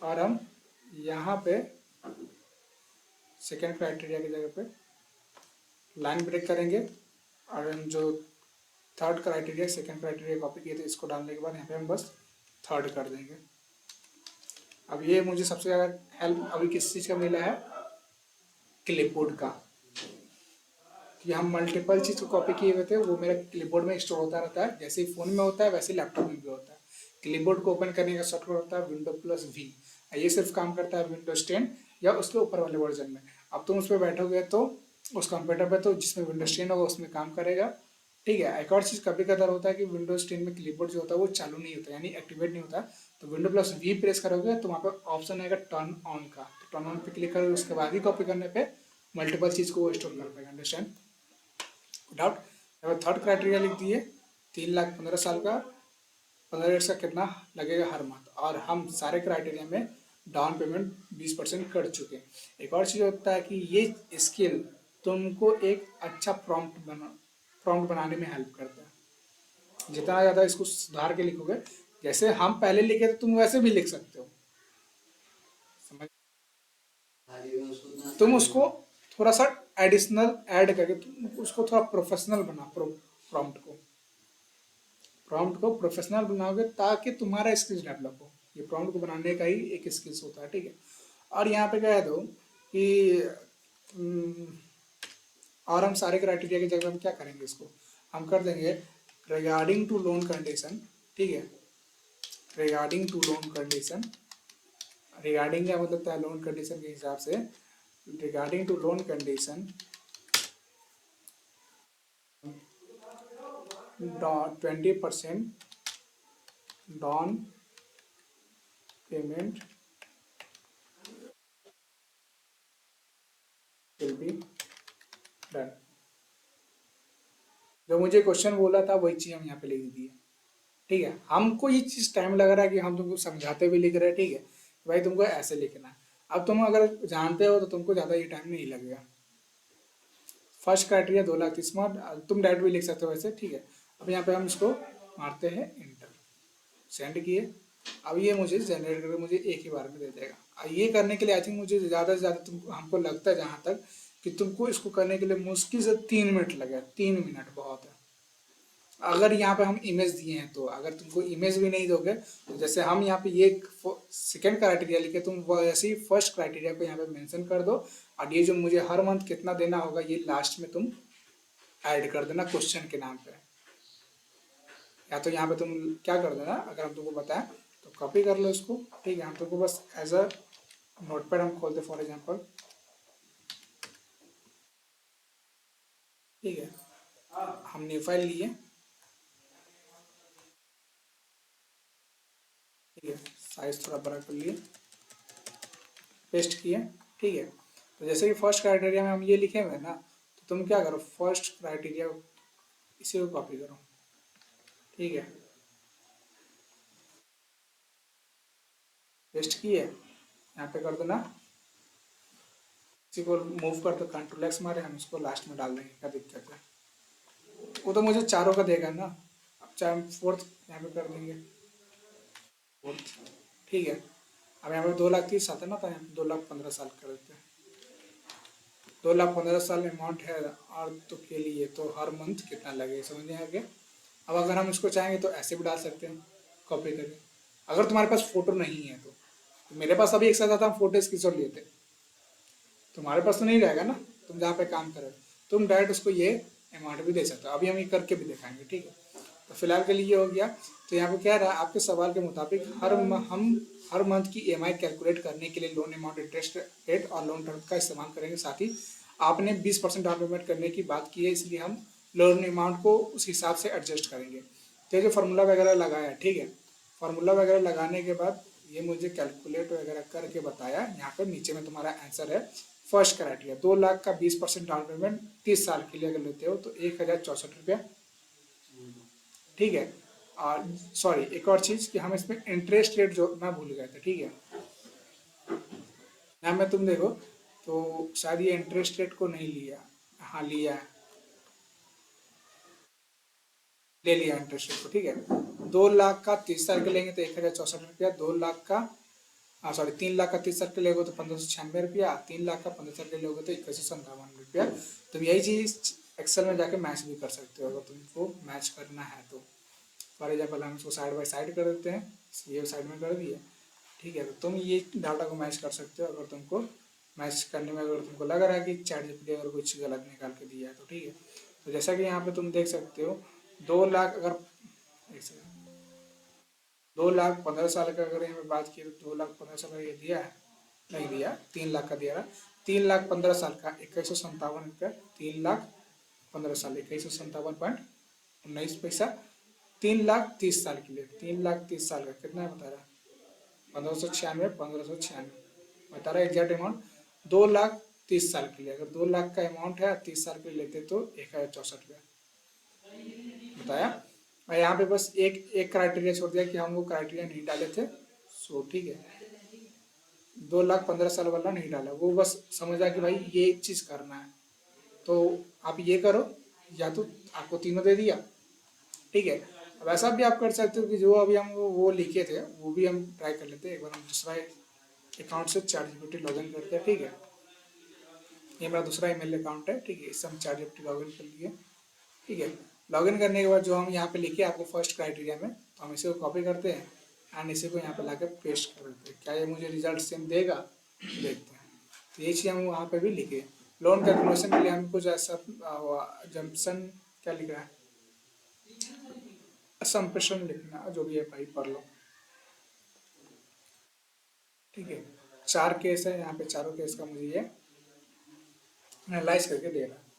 और हम यहाँ पे सेकेंड क्राइटेरिया की जगह पे लाइन ब्रेक करेंगे, और हम जो third criteria second criteria copy किए थे इसको डालने के बाद यहाँ पे हम बस थर्ड कर देंगे। अब ये मुझे सबसे ज़्यादा हेल्प अभी किस चीज़ का मिला है, क्लिपबोर्ड का। कि हम मल्टीपल चीज़ को कॉपी किए हुए थे, वो मेरे क्लिपबोर्ड में स्टोर होता रहता है। जैसे ही फ़ोन में होता है वैसे ही लैपटॉप में भी होता है। क्लिपबोर्ड को ओपन करने का शॉर्टकट होता है Windows+V। ये सिर्फ काम करता है Windows 10 या उसके ऊपर वाले वर्जन में। अब तुम उस पर बैठोगे तो उस कंप्यूटर पे, तो जिसमें Windows 10 होगा उसमें काम करेगा। ठीक है। एक और चीज़ कभी कभार होता है कि Windows 10 में क्लिपबोर्ड जो होता है वो चालू नहीं होता, यानी एक्टिवेट नहीं होता। तो Windows+V प्रेस करोगे तो वहाँ पर ऑप्शन आएगा टर्न ऑन का, तो टर्न ऑन पे क्लिक करोगे, उसके बाद ही कॉपी करने पे मल्टीपल चीज़ को वो स्टोर कर पाएगा। अंडरस्टैंड? डाउट? थर्ड क्राइटेरिया लिख दिए, 3,15,000 का 15 का कितना लगेगा हर मंथ, और हम सारे क्राइटेरिया में डाउन पेमेंट 20% कर चुके हैं। एक और चीज़ होता है कि ये स्किल तुमको एक अच्छा प्रॉम्प्ट बनाने में हेल्प करता है। जितना ज़्यादा इसको सुधार के लिखोगे, जैसे हम पहले लिखे थे तुम वैसे भी लिख सकते हो, समझ? खाली में उसको उतना तुम आसानी उसको थोड़ा सा एडिशनल ऐड करके तुम उसको थोड़ा प्रोफेशनल बना, प्रॉम्प्ट को प्रोफेशनल बनाओगे ताकि तुम्हारा स्किल्स डेवलप हो। ये प्रॉम्प्ट को बनाने का ही एक स्किल्स होता है। ठीक है। और यहाँ पे कह दो कि हम्म, और हम सारे क्राइटेरिया की जगह हम क्या करेंगे, इसको हम कर देंगे रिगार्डिंग टू लोन कंडीशन। ठीक है। Regarding to loan condition, regarding क्या मतलब था, लोन कंडीशन के हिसाब से regarding to loan condition 20% down payment will be done. जो मुझे क्वेश्चन बोला था वही चीज़ हम यहाँ पे लिख दिए। ठीक है। हमको ये चीज़ टाइम लग रहा है कि हम तुमको समझाते हुए लिख रहे हैं। ठीक है। भाई तुमको ऐसे लिखना है। अब तुम अगर जानते हो तो तुमको ज़्यादा ये टाइम नहीं लगेगा। फर्स्ट क्राइटेरिया 2,30,000 तुम डायरेक्ट भी लिख सकते हो वैसे। ठीक है। अब यहाँ पे हम इसको मारते हैं इंटर, सेंड किए। अब ये मुझे जनरेट करके मुझे एक ही बार में दे देगा। अब ये करने के लिए आई थिंक मुझे ज़्यादा से ज़्यादा तुमको हमको लगता है जहाँ तक कि तुमको इसको करने के लिए मुश्किल से 3 मिनट लगे। 3 मिनट बहुत है। अगर यहाँ पे हम इमेज दिए हैं तो, अगर तुमको इमेज भी नहीं दोगे तो जैसे हम यहाँ पे ये सेकेंड क्राइटेरिया लिखे, तुम वैसे ही फर्स्ट क्राइटेरिया को यहाँ पे मेंशन कर दो, और ये जो मुझे हर मंथ कितना देना होगा ये लास्ट में तुम ऐड कर देना क्वेश्चन के नाम पे। या तो यहाँ पे तुम क्या कर देना, अगर हम तुमको बताएं तो कॉपी कर लो इसको। ठीक है। हम तुमको बस एज अ नोटपैड हम खोलते फॉर एग्जाम्पल। ठीक है। हम न्यू फाइल लिए। ठीक है। साइज थोड़ा बड़ा कर लिए, पेस्ट किए। ठीक है। तो जैसे कि फर्स्ट क्राइटेरिया में हम ये लिखे हुए हैं ना, तो तुम क्या करो, फर्स्ट क्राइटेरिया इसी को कॉपी करो। ठीक है। पेस्ट किए, यहाँ पे कर देना, इसी को मूव कर दो, कंट्रोल X मारे, हम इसको लास्ट में डाल देंगे, क्या दिक्कत है। वो तो मुझे चारों का देगा ना। अब चाहे हम फोर्थ यहाँ पे कर देंगे, फोर्थ। ठीक है। अब यहाँ पे 2,30,000 आता है ना, तो यहाँ पे 2,15,000 कर देते हैं। 2,15,000 अमाउंट है और तो के लिए तो हर मंथ कितना लगे समझ में आ गया। अब अगर हम इसको चाहेंगे तो ऐसे भी डाल सकते हैं कॉपी करके, अगर तुम्हारे पास फोटो नहीं है तो मेरे पास अभी एक साथ आता, हम फोटो स्क्रीनशॉट लिए थे, तुम्हारे पास तो नहीं रहेगा ना, तुम जहाँ पे काम करो तुम डायरेक्ट उसको ये अमाउंट भी दे सकते हो। अभी हम ये करके भी दिखाएंगे। ठीक है। तो फिलहाल के लिए ये हो गया। तो यहाँ पे क्या रहा, आपके सवाल के मुताबिक हम हर मंथ की EMI कैलकुलेट करने के लिए लोन अमाउंट, इंटरेस्ट रेट और लोन टर्म का इस्तेमाल करेंगे। साथ ही आपने 20% डाउन पेमेंट करने की बात की है, इसलिए हम लोन अमाउंट को उस हिसाब से एडजस्ट करेंगे। तो ये जो फार्मूला वगैरह लगाया है, ठीक है, फार्मूला वगैरह लगाने के बाद ये मुझे कैलकुलेट वगैरह करके बताया। यहाँ पर नीचे में तुम्हारा आंसर है। फर्स्ट क्राइटेरिया 2,00,000 का 20% डाउन पेमेंट 30 साल के लिए अगर लेते हो तो 1,064 रुपया। ठीक है। और सॉरी एक और चीज़ कि हम इसमें इंटरेस्ट रेट जो मैं भूल गया था। ठीक है। यहाँ में तुम देखो तो शायद ये इंटरेस्ट रेट को नहीं लिया, हाँ लिया है, ले लिया इंटरेस्ट रेट को। ठीक है। 2,00,000 का 30 साल के लेंगे तो 1,064 रुपया। 2,00,000 का सॉरी 3,00,000 का 30 साल के लोगे तो 1,596 रुपया। 3,00,000 का 15 साल के लोगे तो 2,157 रुपया। तुम यही चीज़ एक्सेल में जाके मैच भी कर सकते हो अगर तुमको मैच करना है तो। फॉर एग्जाम्पल हम इसको साइड बाय साइड कर देते हैं, ये साइड में कर दिए। ठीक है। तो तुम ये डाटा को मैच कर सकते हो अगर तुमको मैच करने में अगर तुमको लग रहा है कि चैट जीपीटी अगर कुछ गलत निकाल के दिया है तो ठीक है। तो जैसा कि यहाँ पे तुम देख सकते हो 2 लाख अगर 2,15,000 का अगर यहाँ पे बात की तो 2,15,000 का ये दिया है, नहीं दिया, 3 लाख का दिया रहा। 3,15,000 का 2157 रुपया, 3,15,000 2157.19 पैसा, 3,30,000 के लिए, 3,30,000 का कितना है बता रहा है 1596 बता रहा है एग्जैक्ट अमाउंट। 2,30,000 के लिए, अगर 2 लाख का अमाउंट है 30 साल के लिए लेते तो 1,064 रुपया बताया। और यहाँ पे बस एक एक क्राइटेरिया छोड़ दिया कि हम वो क्राइटेरिया नहीं डाले थे, सो ठीक है 2,15,000 वाला नहीं डाला, वो बस समझा कि भाई ये चीज़ करना है तो आप ये करो, या तो आपको तीनों दे दिया ठीक है। अब ऐसा भी आप कर सकते हो कि जो अभी हम वो लिखे थे वो भी हम ट्राई कर लेते हैं। एक बार हम दूसरा अकाउंट से चैट जीपीटी लॉगिन करते हैं, ठीक है। ये मेरा दूसरा ईमेल अकाउंट है, ठीक है, इससे हम चैट जीपीटी लॉगिन कर लिए, ठीक है। लॉगिन करने के बाद जो हम यहाँ पे लिखे आपको फर्स्ट क्राइटेरिया में, तो हम इसे को कॉपी करते हैं एंड इसे को यहाँ पे लाकर पेस्ट कर देते हैं। क्या ये मुझे रिजल्ट सेम देगा, देखते हैं। तो ये चीज़ हम वहाँ पे भी लिखे। लोन कैलकुलेशन के लिए हम कुछ ऐसा जम्पसन क्या लिख रहा है, असम्पशन लिखना, जो भी है भाई पढ़ लो, ठीक है। 4 केस है यहाँ पे, चारों केस का मुझे ये एनालाइज करके दे रहा है।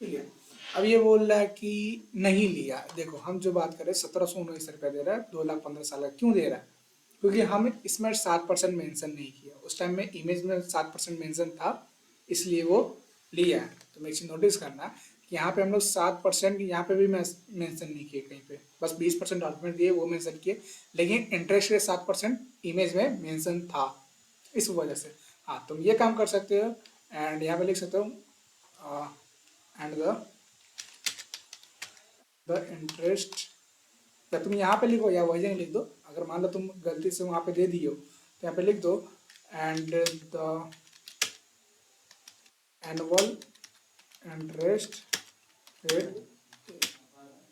ठीक है, अब ये बोल रहा है कि नहीं लिया। देखो हम जो बात करें 1,719 रुपया दे रहा है, 2,15,000 का क्यों दे रहा है, क्योंकि हम इसमें 7% मेंशन नहीं किया। उस टाइम में इमेज में 7% मेंशन था, इसलिए वो लिया है। तो एक चीज नोटिस करना कि यहाँ पे हम लोग 7% यहाँ पे भी मेंशन नहीं किए कहीं पे, बस 20% डॉक्यूमेंट दिए वो मेंशन किए, लेकिन इंटरेस्ट रेट 7% इमेज में मेंशन था, इस वजह से। हाँ तुम ये काम कर सकते हो एंड यहाँ पे लिख सकते हो एंड द इंटरेस्ट, या तुम यहाँ पे लिखो या वही लिख दो। अगर मान लो तुम गलती से वहाँ पे दे दिए हो तो यहाँ पे लिख दो and the annual interest rate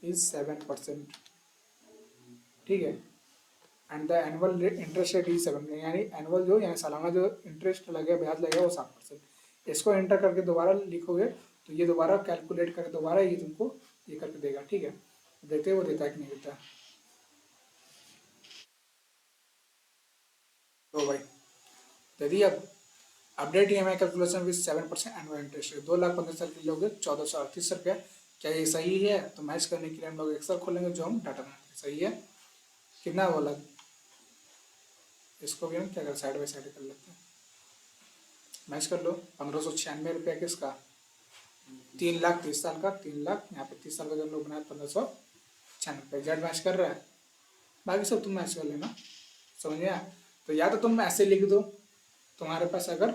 is 7%, ठीक है। And the annual interest rate is 7, यानी एनुअल जो यानी सालाना जो इंटरेस्ट लगेगा, ब्याज लगेगा वो 7%। इसको एंटर करके दोबारा लिखोगे तो ये दोबारा कैलकुलेट करके दोबारा ये तुमको ये करके देगा, ठीक है। देते वो देता है कि नहीं देता। तो भाई दे दिया। Update EMI calculation with 7% annual interest rate, 2,15,000 के लोगे 1,438 रुपया। क्या ये सही है? तो मैच करने के लिए हम लोग एक्सेल खोलेंगे, जो हम डाटा बनाएंगे। सही है, कितना बोला, इसको भी हम क्या कर साइड बाई साइड कर लेते हैं, मैच कर लो। 1,596 रुपया किसका, 3,30,000 का, 3,00,000 यहाँ पे 30 साल का जब हम लोग बनाए 1,596 एग्जैक्ट मैच कर रहा है। बाकी सब तुम मैच कर लेना, समझ गया। तो या तो तुम ऐसे लिख दो, तुम्हारे पास अगर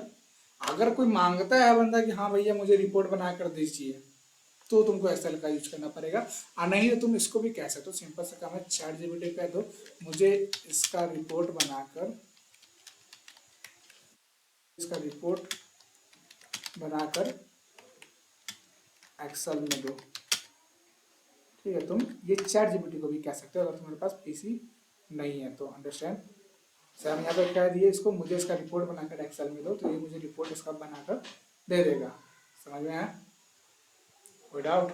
अगर कोई मांगता है बंदा कि हाँ भैया मुझे रिपोर्ट बना कर दीजिए, तो तुमको एक्सेल का यूज करना पड़ेगा। और नहीं तो तुम इसको भी कह सकते हो, सिंपल सा काम है, चैट जीपीटी कह दो मुझे इसका रिपोर्ट बनाकर एक्सेल में दो, ठीक है। तुम ये चैट जीपीटी को भी कह सकते हो अगर तुम्हारे पास पीसी नहीं है तो, अंडरस्टैंड। सर हम यहाँ पर कह दिए इसको मुझे इसका रिपोर्ट बनाकर एक्सेल में दो, तो ये मुझे रिपोर्ट इसका बनाकर दे देगा। समझ में आया, कोई डाउट?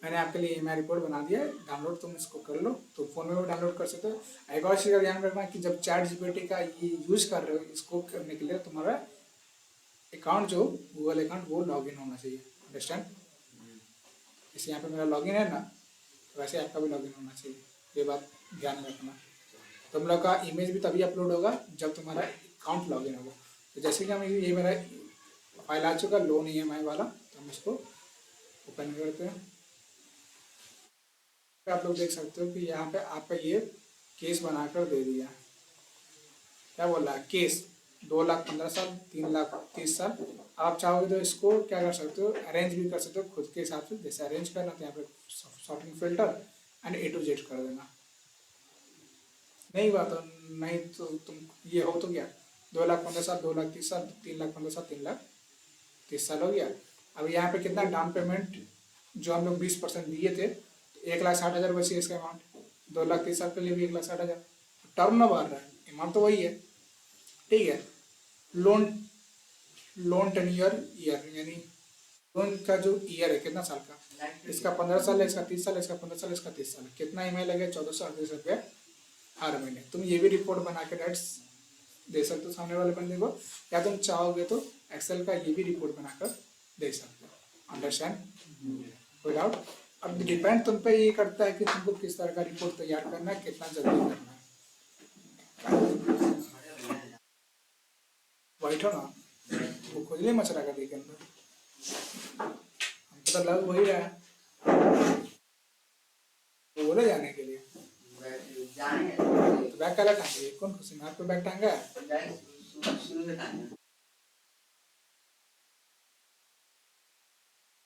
मैंने आपके लिए EMI रिपोर्ट बना दिया है, डाउनलोड तुम इसको कर लो, तो फ़ोन में भी डाउनलोड कर सकते हो। एक और चीज़ का ध्यान रखना कि जब चैट जीपीटी का ये यूज कर रहे हो, इसको करने के लिए तुम्हारा अकाउंट जो गूगल अकाउंट वो लॉगिन होना चाहिए, अंडरस्टैंड। जैसे यहाँ पे मेरा लॉगिन है ना, वैसे आपका भी लॉगिन होना चाहिए, ये बात ध्यान में रखना। तुम लोग का इमेज भी तभी अपलोड होगा जब तुम्हारा अकाउंट लॉगिन होगा। तो जैसे कि हम ये मेरा फाइल आ चुका लोन EMI वाला, तो हम इसको ओपन करते हैं। आप लोग देख सकते हो कि यहाँ पे आपका ये केस बनाकर दे दिया। क्या बोल रहा है, केस 2,15,000, 3,30,000। आप चाहोगे तो इसको क्या कर सकते हो, अरेंज भी कर सकते हो खुद के हिसाब से। जैसे अरेंज करना तो यहाँ पे sorting filter and A to Z कर देना। नहीं हुआ तो नहीं, तो तुम ये हो तो क्या 2,15,000, 2,30,000, 3,15,000, 3,30,000 हो गया। अब यहाँ पे कितना डाउन पेमेंट जो हम लोग 20% दिए थे, 1,60,000 बची इसका अमाउंट। 2,30,000 के लिए भी 1,60,000, टर्म ना बढ़ रहा है, अमाउंट तो वही है, ठीक है। लोन लोन टेन्योर ईयर, यानी लोन का जो ईयर है कितना साल का, इसका 15 साल है, इसका 30 साल है, इसका 15 साल है, इसका 30 साल है। कितना ईएमआई लगेगा, 1,438 रुपये हर महीने। तुम ये भी रिपोर्ट बना के डायरेक्ट दे सकते हो सामने वाले बंदे को, या तुम चाहोगे तो एक्सेल का ये भी रिपोर्ट बनाकर दे सकते हो। Understand without. अब डिपेंड तुम पे ये करता है कि तुमको किस तरह का रिपोर्ट तैयार करना है, कितना जल्दी करना है। वाइट हो ना, वो खुजली मचरा का देखे अंदर, हमको तो लग वही रहा है बोले जाने के लिए। जाने तो बैग काला टांगे, कौन खुशी में आपको बैग टांगा है? शुरू से टाइम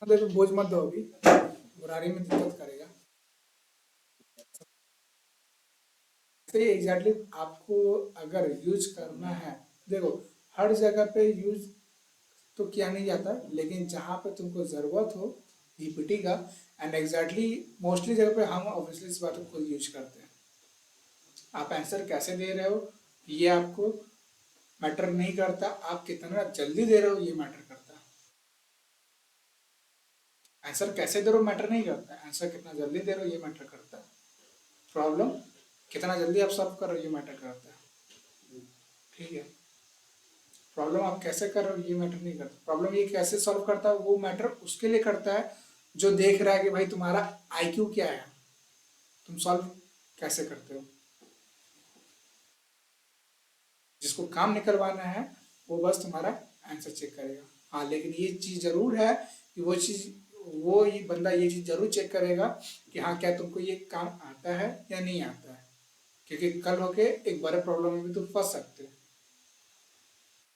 मतलब बोझ मत दो, अभी बुरारी में दिक्कत करेगा। तो ये एग्जैक्टली आपको अगर यूज करना है, देखो हर जगह पे यूज तो किया नहीं जाता, लेकिन जहाँ पे तुमको ज़रूरत हो ईपीटी का, एंड एग्जैक्टली मोस्टली जगह पे हम ऑब्वियसली इस बात को खुद यूज करते हैं। आप आंसर कैसे दे रहे हो ये आपको मैटर नहीं करता, आप कितना जल्दी दे रहे हो ये मैटर करता है। आंसर कैसे दे रहे हो मैटर नहीं करता, आंसर कितना जल्दी दे रहे हो ये मैटर करता है। प्रॉब्लम कितना जल्दी आप सॉल्व कर रहे हो ये मैटर करता है, ठीक है। प्रॉब्लम आप कैसे कर रहे हो ये मैटर नहीं करता, प्रॉब्लम ये कैसे सॉल्व करता है वो मैटर उसके लिए करता है जो देख रहा है कि भाई तुम्हारा आईक्यू क्या है, तुम सॉल्व कैसे करते हो। जिसको काम निकलवाना है वो बस तुम्हारा आंसर चेक करेगा। हाँ, लेकिन ये चीज़ जरूर है कि वो ये बंदा ये चीज़ जरूर चेक करेगा कि हाँ क्या तुमको ये काम आता है या नहीं आता है, क्योंकि कल होके एक बड़े प्रॉब्लम में भी तुम फंस सकते हो।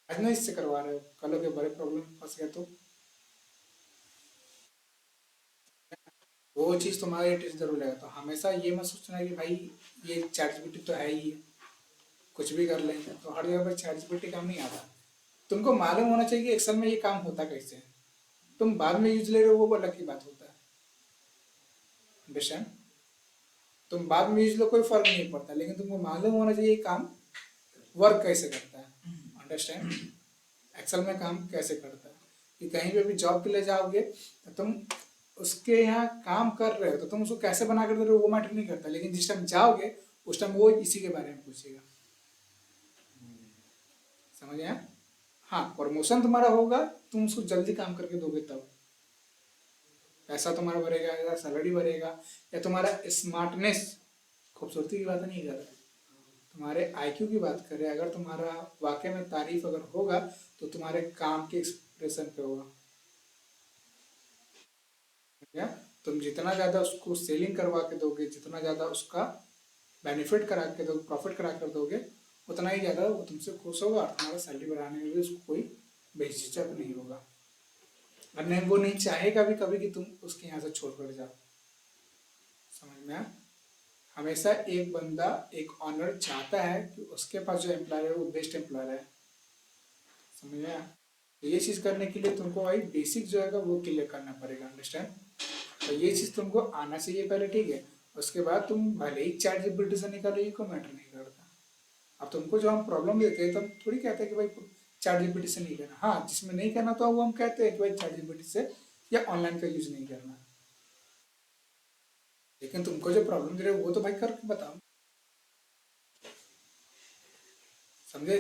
आज नहीं इससे करवा रहे हो, कल होके बड़े प्रॉब्लम में फंस गया तो वो चीज़ तुम्हारे टेस्ट जरूर लगेगा। तो हमेशा ये मत सोचना कि भाई ये चैटजीपीटी तो है ही, कुछ भी कर लेंगे, तो हर जगह पर चैटजीपीटी काम नहीं आता। तुमको मालूम होना चाहिए कि एक्सेल में ये काम होता कैसे है। तुम बाद में यूज ले रहे हो वो अलग की बात होता है, अंडरस्टैंड। तुम बाद में यूज लो कोई फर्क नहीं पड़ता, लेकिन तुमको मालूम होना चाहिए ये काम वर्क कैसे करता है, अंडरस्टैंड। एक्सेल में काम कैसे करता है कि कहीं पे भी जॉब के लिए जाओगे तो तुम उसके यहाँ काम कर रहे हो तो तुम उसको कैसे बना कर दे रहे हो वो मैटर नहीं करता, लेकिन जिस टाइम जाओगे उस टाइम वो इसी के बारे में पूछेगा, समझ आया। हाँ, प्रमोशन तुम्हारा होगा, तुम उसको जल्दी काम करके दोगे तब पैसा तुम्हारा बढ़ेगा या सैलरी बढ़ेगा, या तुम्हारा स्मार्टनेस, खूबसूरती की बात नहीं कर रहे, तुम्हारे आईक्यू की बात करें, अगर तुम्हारा वाकई में तारीफ अगर होगा तो तुम्हारे काम के एक्सप्रेशन पे होगा। क्या तुम जितना ज़्यादा उसको सेलिंग करवा के दोगे, जितना ज़्यादा उसका बेनिफिट करा के दोगे, प्रॉफिट करा कर दोगे, उतना ही ज़्यादा वो तुमसे खुश होगा और तुम्हारा सैलरी बढ़ाने में भी उसको कोई बेझिझक नहीं होगा। और नहीं, वो नहीं चाहेगा भी कभी कि तुम उसके यहाँ से छोड़ कर जाओ, समझ में आया। हमेशा एक बंदा, एक ऑनर चाहता है कि उसके पास जो एम्प्लॉयर है वो बेस्ट एम्प्लॉयर है, समझ में आया। तो ये चीज़ करने के लिए तुमको भाई बेसिक जो है वो क्लियर करना पड़ेगा, अंडरस्टैंड। तो ये चीज़ तुमको आना चाहिए पहले, ठीक है। उसके बाद तुम भले ही चैटजीपीटी से निकालो, ये कोई मैटर नहीं करता। अब तुमको जो हम प्रॉब्लम देते हैं तो हम थोड़ी कहते हैं कि भाई चैटजीपीटी से नहीं करना, हाँ जिसमें नहीं करना तो वो हम कहते हैं कि भाई चैटजीपीटी से या ऑनलाइन का यूज नहीं करना, लेकिन तुमको जो प्रॉब्लम दे रहे हो वो तो भाई करके बताओ, समझे,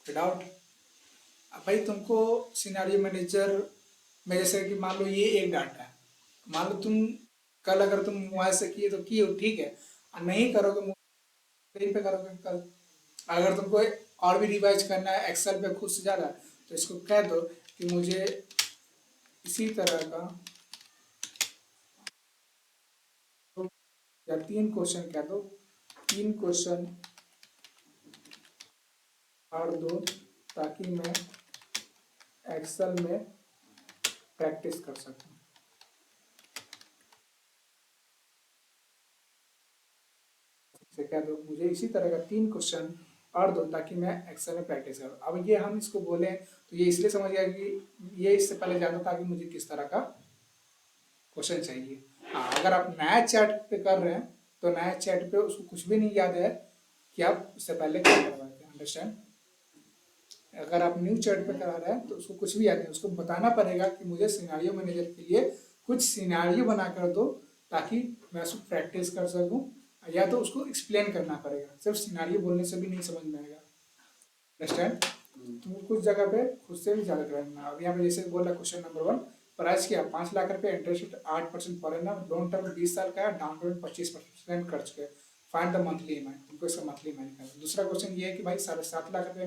विदाउट। अब भाई तुमको सिनेरियो मैनेजर में जैसे कि मान लो ये एक डाटा है, मान लो तुम कल अगर तुम मोबाइल से किए तो किए ठीक है, और नहीं करोगे स्क्रीन पे करोगे कल। अगर तुमको और भी रिवाइज करना है एक्सेल पे खुद से ज़्यादा, तो इसको कह दो कि मुझे इसी तरह का या 3 क्वेश्चन कह दो, 3 क्वेश्चन और दो, ताकि मैं एक्सेल में प्रैक्टिस कर सकूं। से कह दो मुझे इसी तरह का 3 क्वेश्चन और दो, ताकि मैं एक्सेल में प्रैक्टिस करूँ। अब ये हम इसको बोले तो ये इसलिए समझ गया कि ये इससे पहले जानता था कि मुझे किस तरह का क्वेश्चन चाहिए। हाँ, अगर आप नया चैट पे कर रहे हैं तो नया चैट पे उसको कुछ भी नहीं याद है कि आप उससे पहले क्या करवाए थे, अंडरस्टैंड। अगर आप न्यू चैट पे करा रहे हैं तो उसको कुछ भी याद नहीं, उसको बताना पड़ेगा कि मुझे सिनारियो मैनेजर के लिए कुछ सिनारियो बना कर दो ताकि मैं उसको प्रैक्टिस कर सकूं, या तो उसको एक्सप्लेन करना पड़ेगा, सिर्फ सिनारियो बोलने से भी नहीं समझ में आएगा, अंडरस्टैंड। तो कुछ जगह पे खुद से भी ज़्यादा करना। अब यहाँ पे जैसे बोल रहा क्वेश्चन नंबर 1, प्राइस क्या 5 लाख रुपए, interest 8% per annum, loan term 20 साल का है, डाउन पेमेंट 25% कर चुके हैं, फाइंड द मंथली ईएमआई। तुमको इसका मंथली ईएमआई निकालना। दूसरा क्वेश्चन ये है कि भाई 7.5 लाख रुपए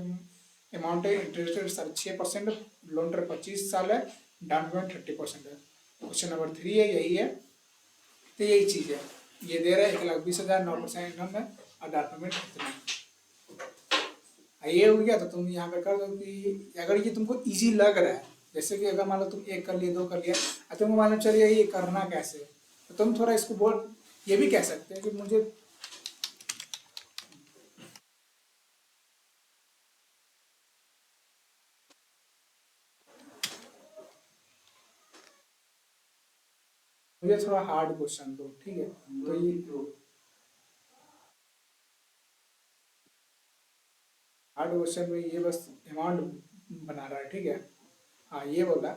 अमाउंट है, इंटरेस्ट रेट 6.5%, लोन टर्म 25 साल है, डाउन पेमेंट 30% है। क्वेश्चन नंबर 3 है, यही है, तो यही चीज़ है, ये दे रहा है 1,20,000, 9% इनकम है और डाउन पेमेंट कितना है। ये हो गया तो तुम यहाँ पे कर दो कि अगर ये तुमको इजी लग रहा है, जैसे कि अगर मान लो तुम 1 कर लिए, 2 कर लिया, तुमको मालूम चलिए ये करना कैसे, तो तुम थोड़ा इसको बोल ये भी कह सकते हैं कि मुझे थोड़ा हार्ड क्वेश्चन दो, ठीक है। तो ये हार्ड क्वेश्चन में ये बस अमाउंट बना रहा है, ठीक है। हाँ, ये बोला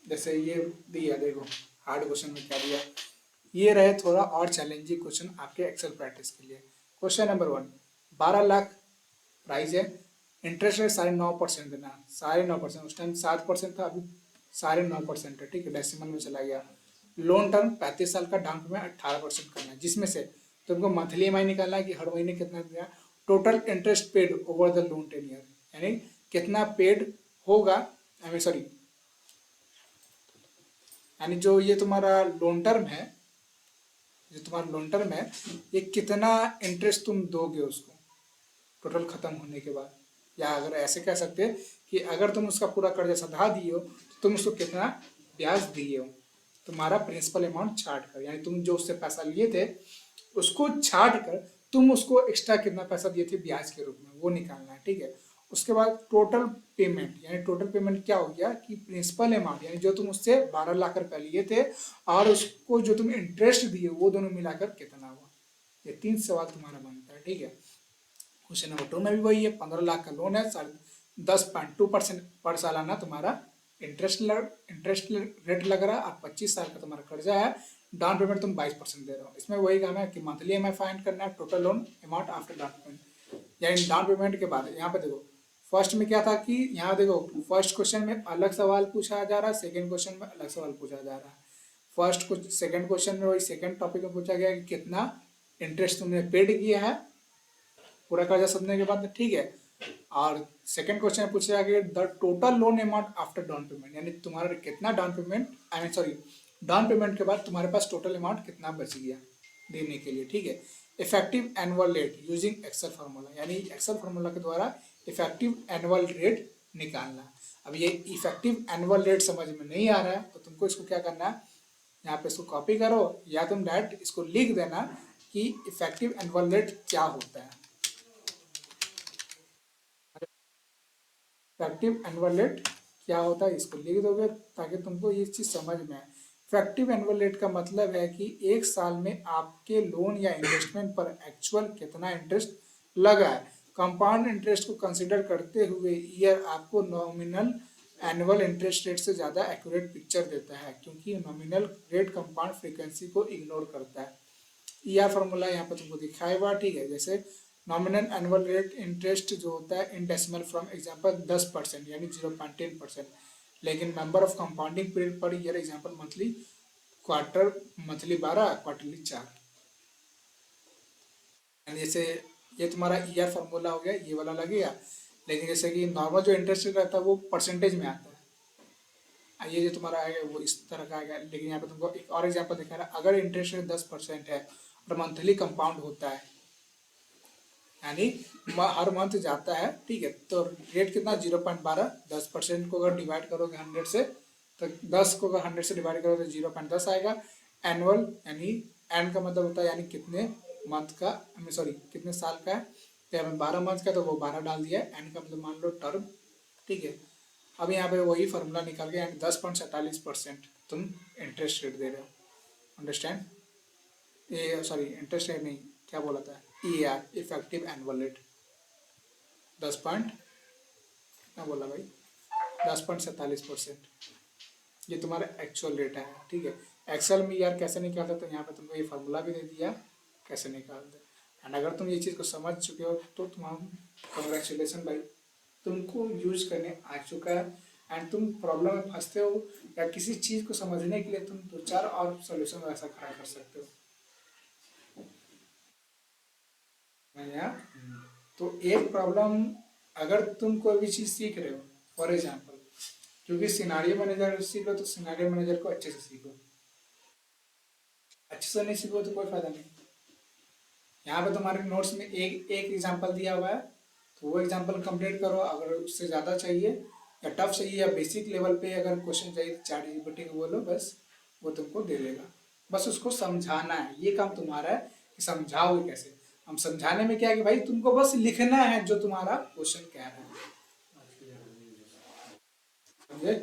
जैसे ये दिया, देखो हार्ड क्वेश्चन में क्या दिया, ये रहे थोड़ा और चैलेंजिंग क्वेश्चन आपके एक्सेल प्रैक्टिस के लिए। क्वेश्चन नंबर 1, 12 लाख प्राइस है, इंटरेस्ट रेट 9.5% देना, 9.5%, उस टाइम 7% था, अभी 9.5% है, ठीक है, डेसिमल में चला गया। लोन टर्म 35 साल का, डाउन पेमेंट 18% करना है, जिसमें से तुमको मंथली ईएमआई निकालना है कि हर महीने कितना देना, total interest paid over the loan 10 year, यानी कितना पेड होगा, सॉरी, यानी जो ये तुम्हारा लोन टर्म है, जो तुम्हारा लोन टर्म है, ये कितना इंटरेस्ट तुम दोगे उसको टोटल खत्म होने के बाद। या अगर ऐसे कह सकते हैं कि अगर तुम उसका पूरा कर्जा सधा दिए हो तो तुम उसको कितना ब्याज दिए हो, तुम्हारा प्रिंसिपल अमाउंट छाट कर, यानी तुम जो उससे पैसा लिए थे उसको छाट कर तुम उसको एक्स्ट्रा कितना पैसा दिए थे ब्याज के रूप में, वो निकालना है, ठीक है। उसके बाद टोटल पेमेंट, यानी टोटल पेमेंट क्या हो गया कि प्रिंसिपल अमाउंट, यानी जो तुम उससे 12 लाख रुपए लिए थे और उसको जो तुम इंटरेस्ट दिए वो दोनों मिलाकर कितना हुआ। ये 3 सवाल तुम्हारा बनता है, ठीक है। क्वेश्चन नंबर 2 में भी वही है, 15 लाख का लोन है, 10.2% पर सालाना तुम्हारा इंटरेस्ट रेट लग रहा है और 25 साल का तुम्हारा कर्जा है, डाउन पेमेंट तुम 22% दे रहे हो। इसमें वही काम है कि मंथली ईएमआई फाइंड करना है, total loan amount after down payment, यानी डाउन पेमेंट के बाद। यहाँ पे देखो फर्स्ट में क्या था कि यहाँ देखो फर्स्ट क्वेश्चन में अलग सवाल पूछा जा रहा है, सेकेंड क्वेश्चन में अलग सवाल पूछा जा रहा है। सेकेंड क्वेश्चन में वही सेकेंड टॉपिक में पूछा गया कि कितना इंटरेस्ट तुमने पेड किया है पूरा कर्जा सधने के बाद, ठीक है। और सेकंड क्वेश्चन में पूछा गया the total loan amount after down payment, यानी तुम्हारा कितना डाउन पेमेंट, डाउन पेमेंट के बाद तुम्हारे पास टोटल अमाउंट कितना बच गया देने के लिए, ठीक है। Effective annual rate using Excel formula, यानी एक्सेल फार्मूला के द्वारा इफेक्टिव एनुअल रेट निकालना। अब ये इफेक्टिव एनुअल रेट समझ में नहीं आ रहा है तो तुमको इसको क्या करना है, यहाँ पे इसको कॉपी करो या तुम डायरेक्ट इसको लिख देना कि इफेक्टिव एनुअल रेट क्या होता है। इफेक्टिव एनुअल रेट क्या होता है इसको लिख दोगे ताकि तुमको ये चीज़ समझ में आए। इफेक्टिव एनुअल रेट का मतलब है कि एक साल में आपके लोन या इन्वेस्टमेंट पर एक्चुअल कितना इंटरेस्ट लगा है। कंपाउंड इंटरेस्ट को कंसिडर करते हुए ईयर आपको नॉमिनल एनुअल इंटरेस्ट रेट से ज़्यादा एक्यूरेट पिक्चर देता है, क्योंकि नॉमिनल रेट कंपाउंड फ्रीक्वेंसी को इग्नोर करता है। यह फार्मूला यहाँ पर तुमको दिखाया हुआ, ठीक है। जैसे नॉमिनल एनुअल रेट इंटरेस्ट जो होता है इन डेसिमल फ्रॉम एग्जांपल 10%, यानी 0.10%, लेकिन number of compounding period per year example monthly, quarter monthly 12, quarterly 4। जैसे ये तुम्हारा ईयर फार्मूला हो गया, ये वाला लगेगा। लेकिन जैसे कि नॉर्मल जो इंटरेस्ट रेट रहता है वो परसेंटेज में आता है, ये जो तुम्हारा आएगा वो इस तरह का आएगा। लेकिन यहाँ पे तुमको एक और एग्जांपल दिखा रहा है, अगर इंटरेस्ट रेट 10% है और मंथली कंपाउंड होता है, यानी हर मंथ जाता है, ठीक है, तो रेट कितना 0.12, 10% को अगर डिवाइड करोगे 100 से तो 10 को अगर 100 से डिवाइड करोगे तो 0.10 आएगा। एनुअल यानी एन का मतलब होता है यानी कितने मंथ का, सॉरी कितने साल का है, तो यहाँ पे 12 मंथ का तो वो 12 डाल दिया, एंड का मतलब मान लो टर्म, ठीक है। अब यहाँ पे वही फार्मूला निकाल के एंड 10.47% तुम इंटरेस्ट रेट दे रहे हो, अंडरस्टैंड। ये सॉरी इंटरेस्ट रेट नहीं, क्या बोला था, EAR, effective annual rate 10 point कितना बोला भाई, 10.47%, ये तुम्हारा एक्चुअल रेट है, ठीक है। एक्सेल में यार कैसे निकालते, तो यहाँ पे तुमको ये फार्मूला भी दे दिया कैसे निकालते। एंड अगर तुम ये चीज़ को समझ चुके हो तो तुम कंग्रेचुलेसन भाई, तुमको यूज करने आ चुका है। एंड तुम प्रॉब्लम में फंसते हो या किसी चीज़ को समझने के लिए तुम 2-4 और सोल्यूशन वैसा खड़ा कर सकते हो। या तो एक प्रॉब्लम, अगर तुम कोई भी चीज़ सीख रहे हो, फॉर एग्जाम्पल क्योंकि सिनारियो मैनेजर सीख लो तो सिनारियो मैनेजर को अच्छे से सीखो, अच्छे से नहीं सीखो तो कोई फायदा नहीं। यहाँ पे तुम्हारे नोट्स में एक एक एग्जाम्पल दिया हुआ है, तो वो एग्जाम्पल कंप्लीट करो। अगर उससे ज़्यादा चाहिए या टफ चाहिए या बेसिक लेवल पे अगर क्वेश्चन चाहिए तो ChatGPT को बोलो, बस वो तुमको दे देगा। बस उसको समझाना है, ये काम तुम्हारा है कि समझाओगे कैसे। हम समझाने में क्या है कि भाई तुमको बस लिखना है जो तुम्हारा क्वेश्चन कह रहा है, समझे।